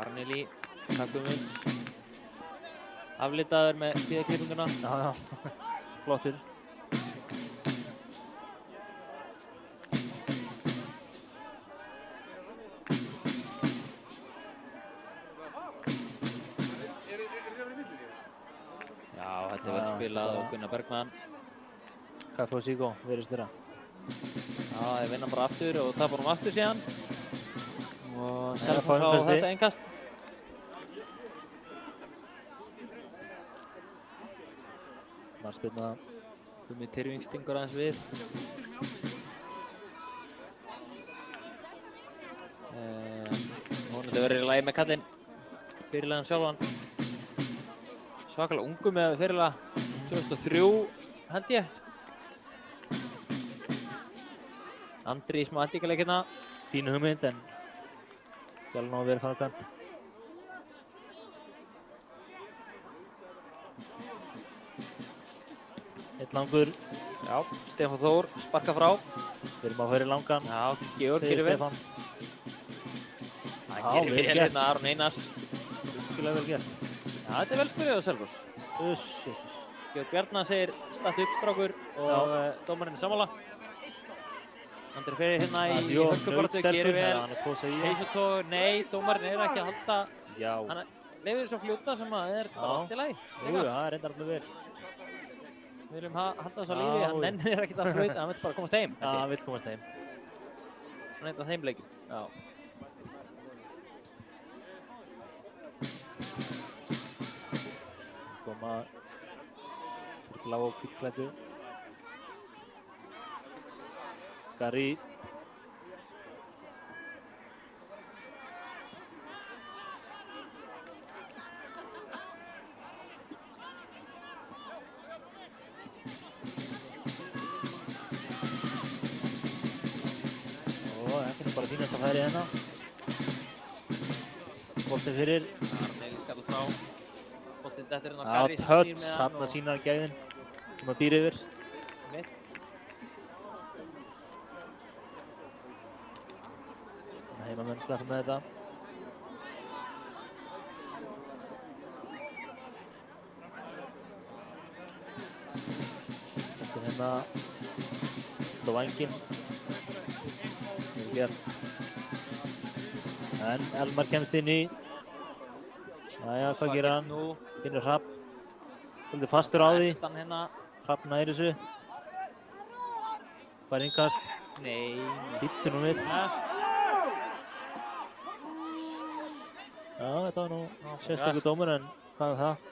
Arnili, Guðmunds. Aflitaður með bíðaklippinguna. Já. glottir. Já, þetta er vel spilað og Gunnar Bergmann. Kaffi og Sigó, virðist þeirra. Já, þeir vinna bara aftur og tapar aftur síðan. Og Selfoss á innkasti. þetta innkast. Markspyrna. Gummi Tyrfing stingur aðeins við. Vonandi verður í lagi með kallinn. Fyrirliðan sjálfan. Svakalega ungu með fyrirliða. 2003 held ég. Andri í smá eldingaleik hérna. Fínu hugmynd en ekki alveg nóg að vera framkvæmt. Eitt langur. Já, Stefán Þór sparka frá. Við erum að fara í langan. Já, Georg Segir gerir vel. Stefán. Það Já, gerir vel vel gert. hérna Aron Einars. Virkilega vel gert. Já, þetta er vel spilað á Selfoss. Uss. Georg Bjarnar segir statt upp strákur og dómarinn er sammála. Andri fer hérna í hörkubaráttu, gerir vel. Hann er tósa í. Heisutog, nei, dómarinn er ekki að halda. Já. Hann leyfir þess að fljóta sem að er bara allt í lagi. Jú, það er reyndar alveg vel. Við viljum halda þess að lífi, hann nennir ekkert að flauta, hann vill bara komast heim. Já, hann vill komast heim. Svona eitthvað heimleikið. Já. Koma fyrir blá og hvítklæddu. Gary. Þetta er bara fínasta færið hérna. Boltið fyrir. Arneli skall frá. Boltinn dettur hérna á Já, Gary sem snýr Hötts, með hann þarna sínar gæðin sem að býr yfir. mitt. Heimamenn sleppa með þetta. Þetta er hérna út á vænginn. Vel gert. En Elmar kemst inn í. Jæja, hvað gerir hann? Nú, Finnur Hrafn. Svolítið fastur á því. Eltan hérna. Hrafn nær þessu. Fær innkast. Nei. Býttu nú við. Ja. Já, þetta var nú sérstakur dómur en hvað er það?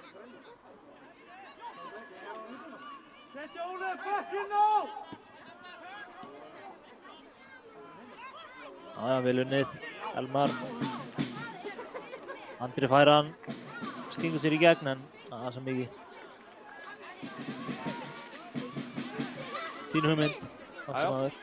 Já, vel unnið. Elmar. Andri fær hann. Stingur sér í gegn en það er svo mikið. Fín hugmynd. Allt sem aður.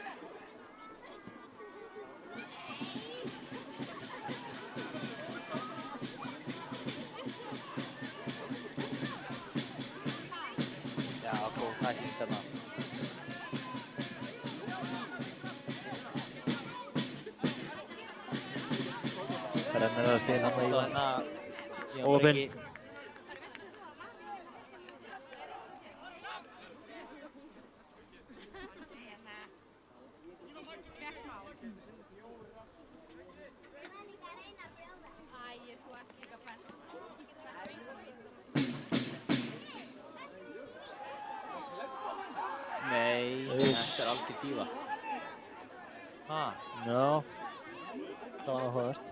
Já, góð tækling þarna. Rennir að stíðin hann í Hérna, Opinn. Nei, þetta er algjör dífa. Ha, Já, það var áhugavert.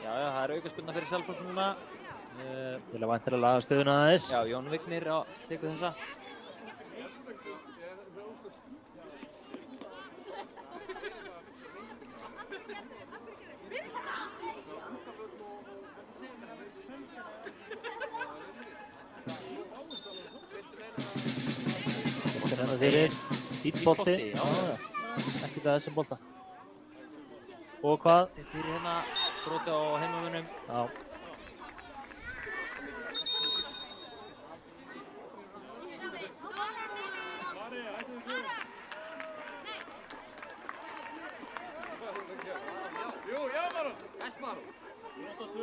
já, það er aukaspyrna fyrir Selfoss núna. Vil að væntanlega laga stöðuna aðeins. Já, Jón Vignir tekur þessa. Þetta er hérna fyrir. Fínn bolti. Já. Ekkert að þessum bolta. Og hvað? Fyrir hérna, broti á heimamönnum. Já.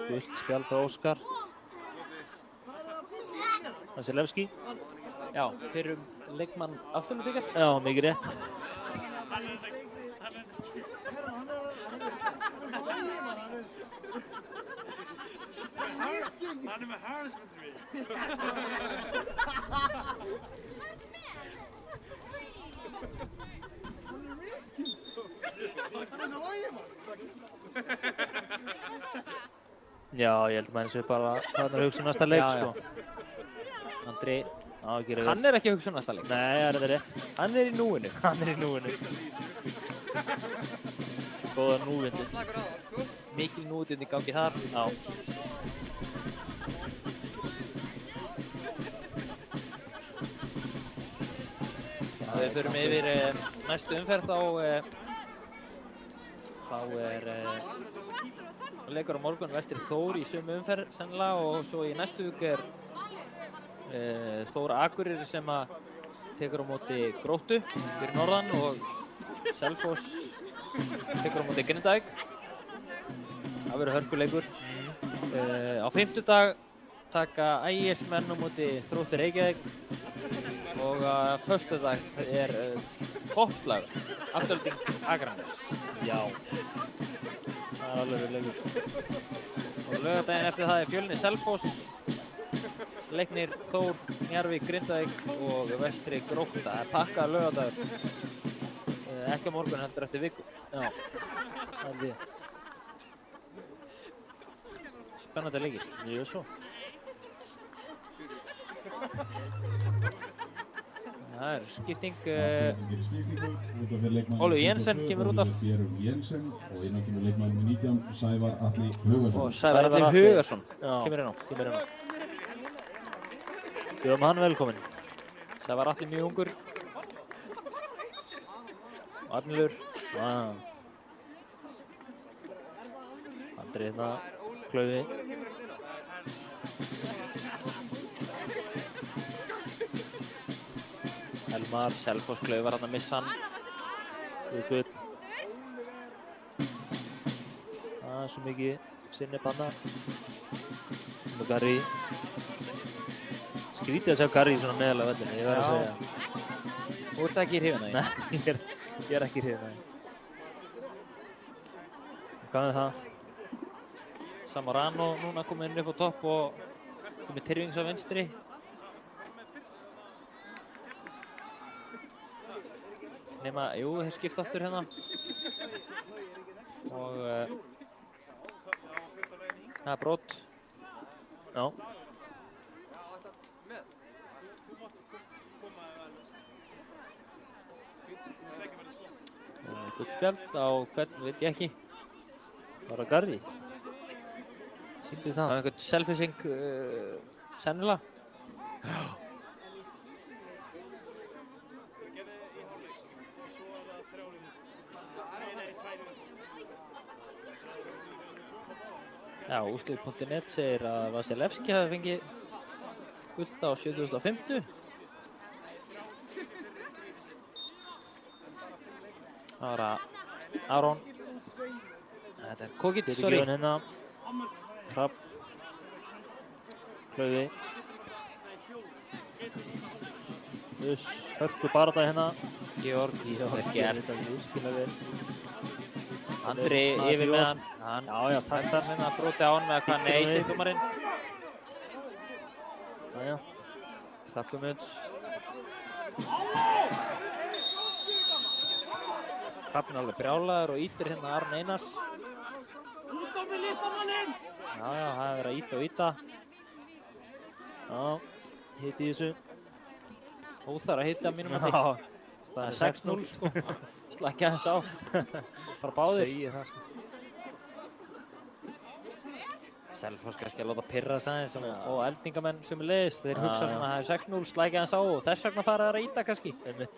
Gult spjald á Óskar. Vasilevski. Já, fyrir leikmann Aftureldingar. Já, mikið rétt. Hann er með hærðismyndir við. Já, ég held að menn séu bara þarna að hugsa um næsta leik, sko. Andri, Já, gerir vel. hann er ekki að hugsa um næsta leik. Nei, það er rétt. Hann er í núinu. Hann er í núinu. Góða núvindi. Mikil núvitund í gangi þar. Já. Við förum yfir næstu umferð þá er leikur á morgun Vestri Þór í sömu umferð sennilega og svo í næstu viku er Þór Akureyri sem að tekur á móti Gróttu fyrir norðan og Selfoss tekur á móti Grindavík. Það verður hörkuleikur. Á fimmtudag taka Ægismenn á móti Þrótti Reykjavík og á föstudag er toppslagur Afturelding Akranes. Já. Það er alveg leikur. Og laugardaginn eftir það er Fjölnir Selfoss, Leiknir Þór, Njarðvík Grindavík og Vestri Grótta. Það er pakkað laugardagur. Ekki á morgun heldur eftir viku. Já. Það er því. Spennandi leikir. Jú, svo. Það er skipting. Ólafur Ólafur Jensen kemur út af. Björn Jensen og inn á kemur leikmann með 19 Sævar Atli Hugarsson. Og Sævar Atli Hugarsson kemur inn á. Bjóðum hann velkominn. Sævar Atli mjög ungur. Arnilur. Andri hérna Klaufi. Elmar, Selfoss Klaufi var hann að missa hann. Gull. Það er svo mikið sinni banna. Og Garri. Skrítið að sjá Garri í svona neðalega vellinni, ég verð að segja. Þú ert ekki hrifinn af því? Nei, ég er ekki hrifinn af því. Hvað með það? Samorano núna komið inn upp á topp og komið Tyrfings á vinstri. Nema, jú, þeir skipta aftur hérna. Og það er brot. Já. Gult spjald á hvern, veit ég ekki. Var það Garri? Sýndi það. Það var einhvern selfising sennilega. Já, úrslit.net segir að Vasilevski hafi fengið gult á 7050. Það var að Aron. Þetta er Kokic, sorry. Fyrirgefinn hérna. Hrafn. Klaufi. Hörku barða hérna. Georg, vel gert. Virkilega vel. Andri yfir með hann. Já, takk þar. Hérna broti á hann með hvað nei, segir dómarinn. Já. Hrafnumuns. Hrafn alveg brjálaður og ítir hérna Arn Einars. Út á með litamanninn! Já, það er verið að íta og íta. Já, hitt í þessu. Óþarf að hitta mínum að því. Já. Það er 6-0 sko. Slakja þess á. Bara báðir. Segir það sko. Selfoss kannski að láta pirra þess aðeins og eldingamenn sömuleiðis. Þeir hugsa svona að það er 6-0, slækja þess á og þess vegna fara þær að íta kannski. Einmitt.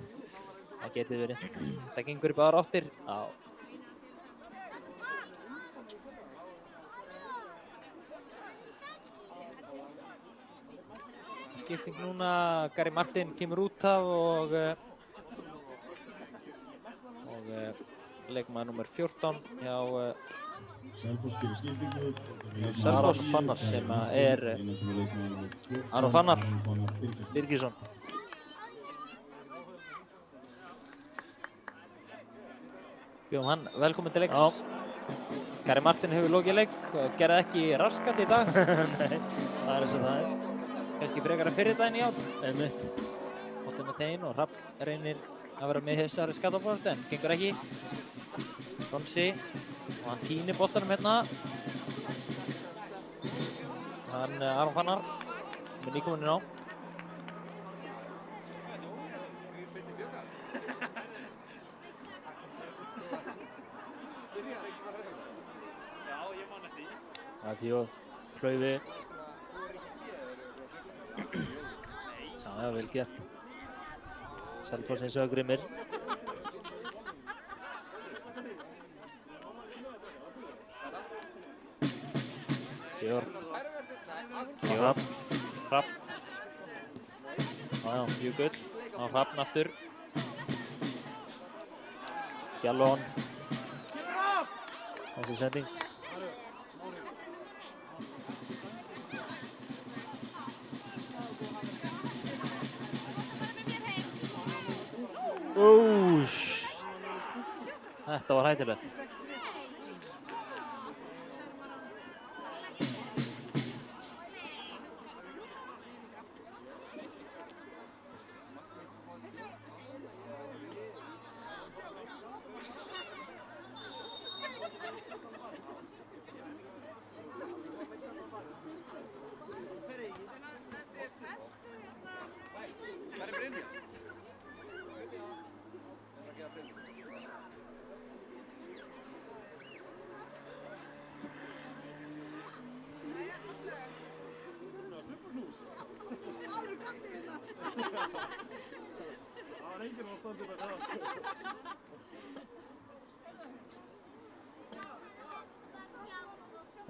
Það geti verið. Það gengur í báðar áttir. Já. Skipting núna, Gary Martin kemur út af og leikmaður nummer 14 hjá Selfoss gerir skiptingu. Selfoss Fannar. sem er Aron Fannar Birgisson. Bjóðum hann velkomin til leiks. Já. Gary Martin hefur lokið leik og gerði ekki raskat í dag. Nei, það er eins og það er. Kannski frekar en fyrir daginn í ár. Einmitt. Boltinn með tegin og Hrafn reynir að vera með þessari skataborð en gengur ekki. Ronsi og hann týnir boltanum hérna. Hann Aron Fannar sem er nýkominn inn á. Það er Fjóð, Klaufi. Já, vel gert. Selfoss eins og grimmir. Björn. Hrafn. Já, Jökull á Hrafn aftur. Gjallón. Þessi sending. Úsh. Þetta var hættulegt.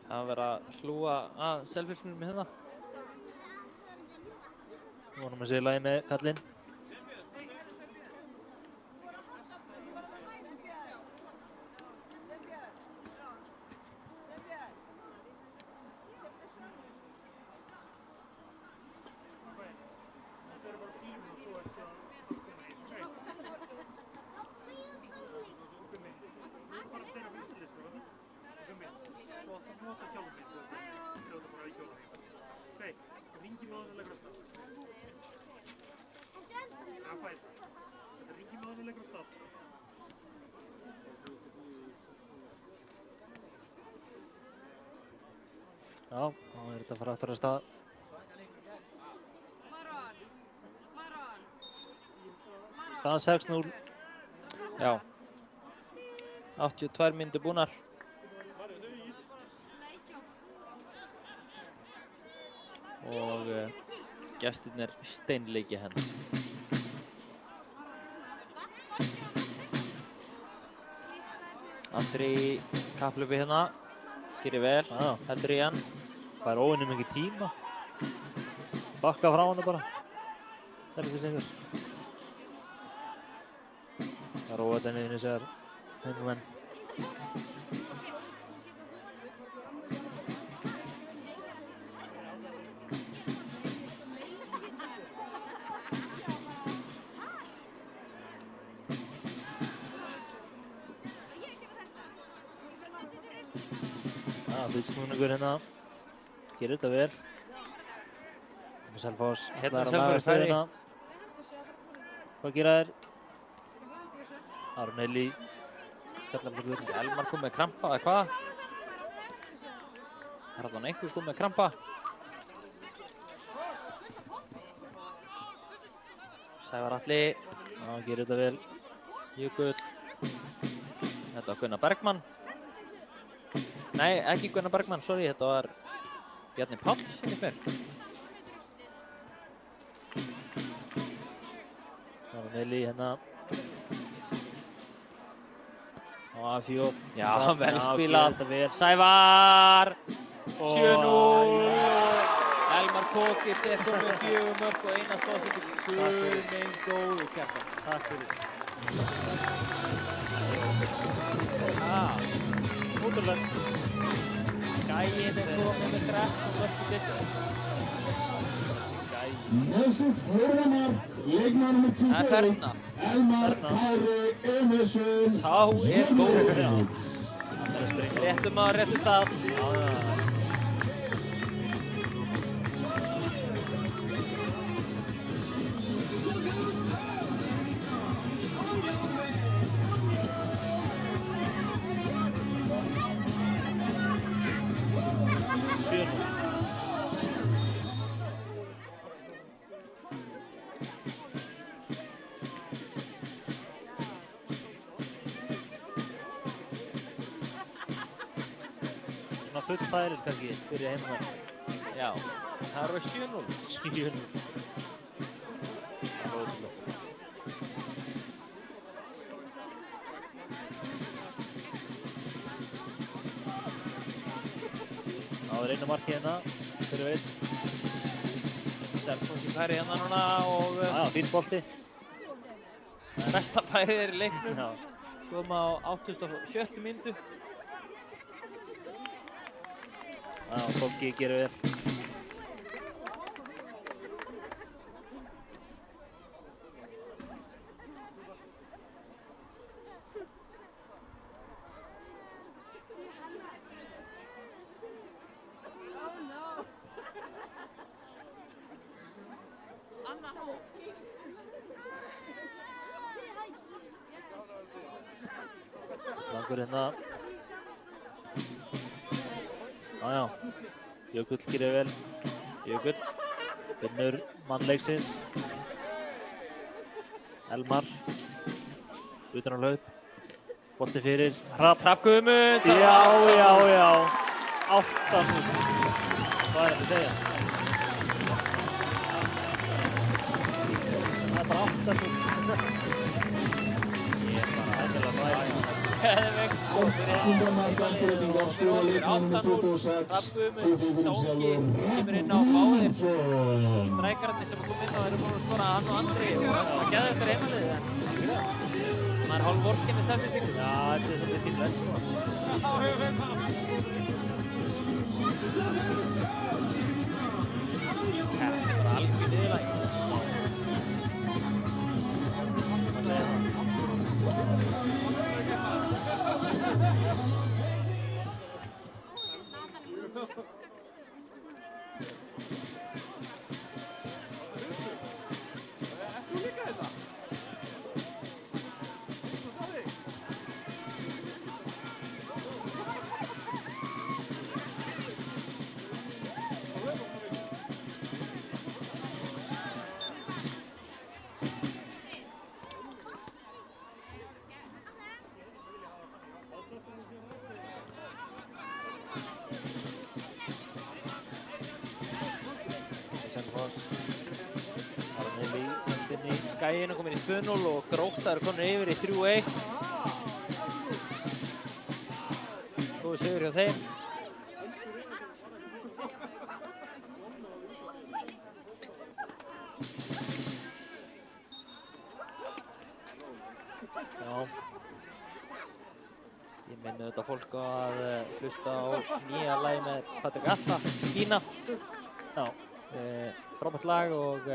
Það var að hlúa að Selfissunum með hérna. Vonum að sé í lagi með kallinn. Já, þá er þetta fara aftur að stað. Stað 6-0. Já. 82 mínútur búnar. Og gestirnir steinleiki henni. Andri í kapplöpi hérna. Gerir vel, Já. heldur í hann. Það er óvenju mikið tíma. Bakka frá hana bara. Selfissingur. Það er óvægt ennið þessar heimamenn. Fullsnúningur hérna. Gerir þetta vel. Selfoss. Hérna er ætlar að Selfoss laga færi. stöðuna. Hvað gera þeir? Aron Eli. Skallaflögur. Elmar kom með krampa eða hvað? Haraldan einhver kom með krampa. Sævar Atli. Já, gerir þetta vel. Jökull. Þetta var Gunnar Bergmann. Nei, ekki Gunnar Bergmann, sorry, þetta var Bjarni Páll, segir mér. Aron Eli hérna. Og Fjóð. Já, vel Já, spilað. gerir þetta vel. Sævar, 7-0. Og- Elmar Kókic er komið 4 mörk og eina stóðsendingu. fyrir. Guð minn góður keppa. Takk fyrir. Ah, Ótrúlegt. Skæin er komið með 13 mörk í deildinni. Með sitt fjórða mark, leikmaður númer 21, Elmar Kári Einarsson, Sá er góður. Zókrit. Réttum á réttum stað. Fullfærir kannski fyrir heimamenn. Já, það eru 7-0. 7-0. Það er ótrúlegt. Það er einu marki hérna, fyrir veit. Selfoss í færi hérna núna og Já, fín bolti. besta færið er í leiknum. Já. Koma á 87. mínútu. Já, Boggi gerir vel. Langur hérna. Já. Jökull gerir vel. Jökull vinnur mannleiksins. Elmar utan á hlaup. Bolti fyrir Hrafn Guðmunds. Já. 8-0. Hvað er þetta að segja? Það er bara 8-0. Ég er bara ættilega ræð. Geðveikt skot fyrir Markbreytingar skora leikmaður númer 26, Hrafn Guðmunds, Sóki kemur inn á báðir. Strækararnir sem kom inn á eru búin að skora, hann og Andri, og það er svona geðveikt fyrir heimaliðið, en maður er hálf vorkinn með Selfyssingu. Já, þetta er svolítið fínlegt sko. Þetta er bara algjör niðurlæging. Hvað segir það? Skæin er komin í 2-0 og Grótta eru komin yfir í 3-1. Góður sigur hjá þeim. Já. Ég minni auðvitað fólk á að hlusta á nýja lagi með Patrik Alla, Skína. Já. Frábært lag og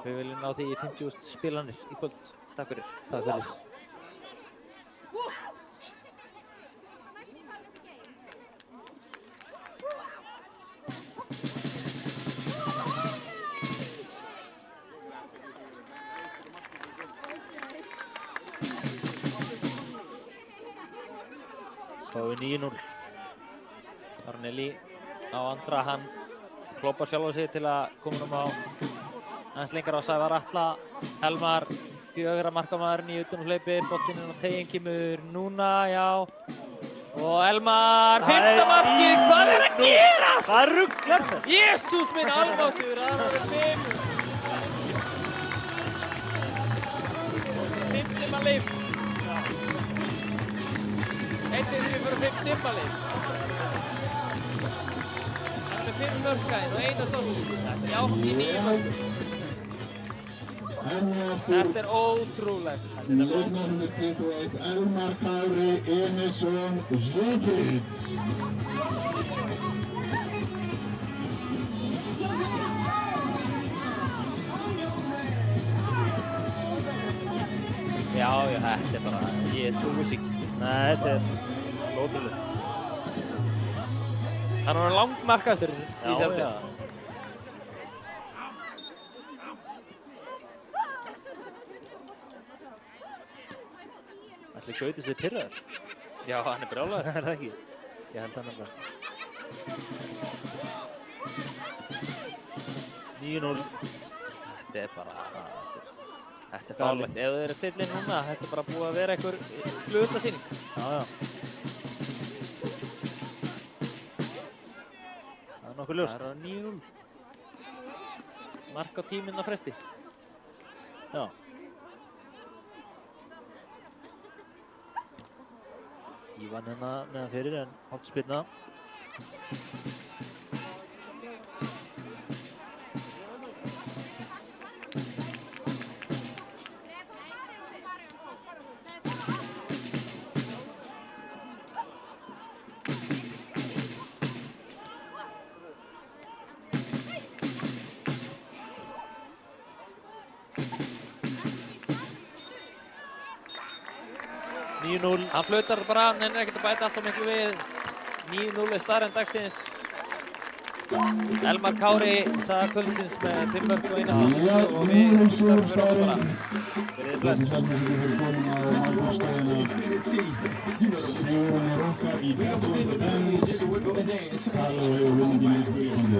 við viljum ná því í 50.000 spilanir í kvöld. Takk fyrir. Takk fyrir. Þá er 9-0. Arneli á Andra, hann klópar sjálf á sig til að koma á aðeins lengra á Sævar Atla. Elmar, 4 markamaðurinn í utanhlaupi, boltinn inn á teiginn kemur núna, já. Og Elmar, 5. markið, hvað er að gerast? Hvað rugl er þetta? Jesús minn almáttugur, það er orðið 5. 5 dimmalif. 1, 2, 3, 4, 5 dimmalif. 5 mörkæðin og eina stóðsum. Já, í 9 mörkum. Þetta er ótrúlegt. Leikmaður númer 21, Elmar Kári Einarsson, Zókrit. Þetta er bara, ég trúi sig. Nei, þetta er ótrúlegt. Hann var langt markahæstur í þessari deild. Ætli Gauti sé pirraður? Já, hann er brjálaður. Er það ekki? Ég held það nefnilega. 9-0. Þetta er bara, þetta er fárlegt. Ef þau eru að stilla inn núna, þetta er bara búið að vera einhver flugeldasýning. Já. Það er nokkuð ljóst. Það er 9-0. Mark á tíminn á fresti. Já. Ég vann hérna meðan fyrir en hornspyrna. Hann flautar bara, nennir ekkert að bæta allt of miklu við. 9-0 er staðreynd dagsins. Elmar Kári sagði kvöldsins með 5 mörk og 1 aftur og við starfum fyrir okkur bara. Verið bless. Sigurinn er okkar í 20 Carlo hefur vinningin í spilinu.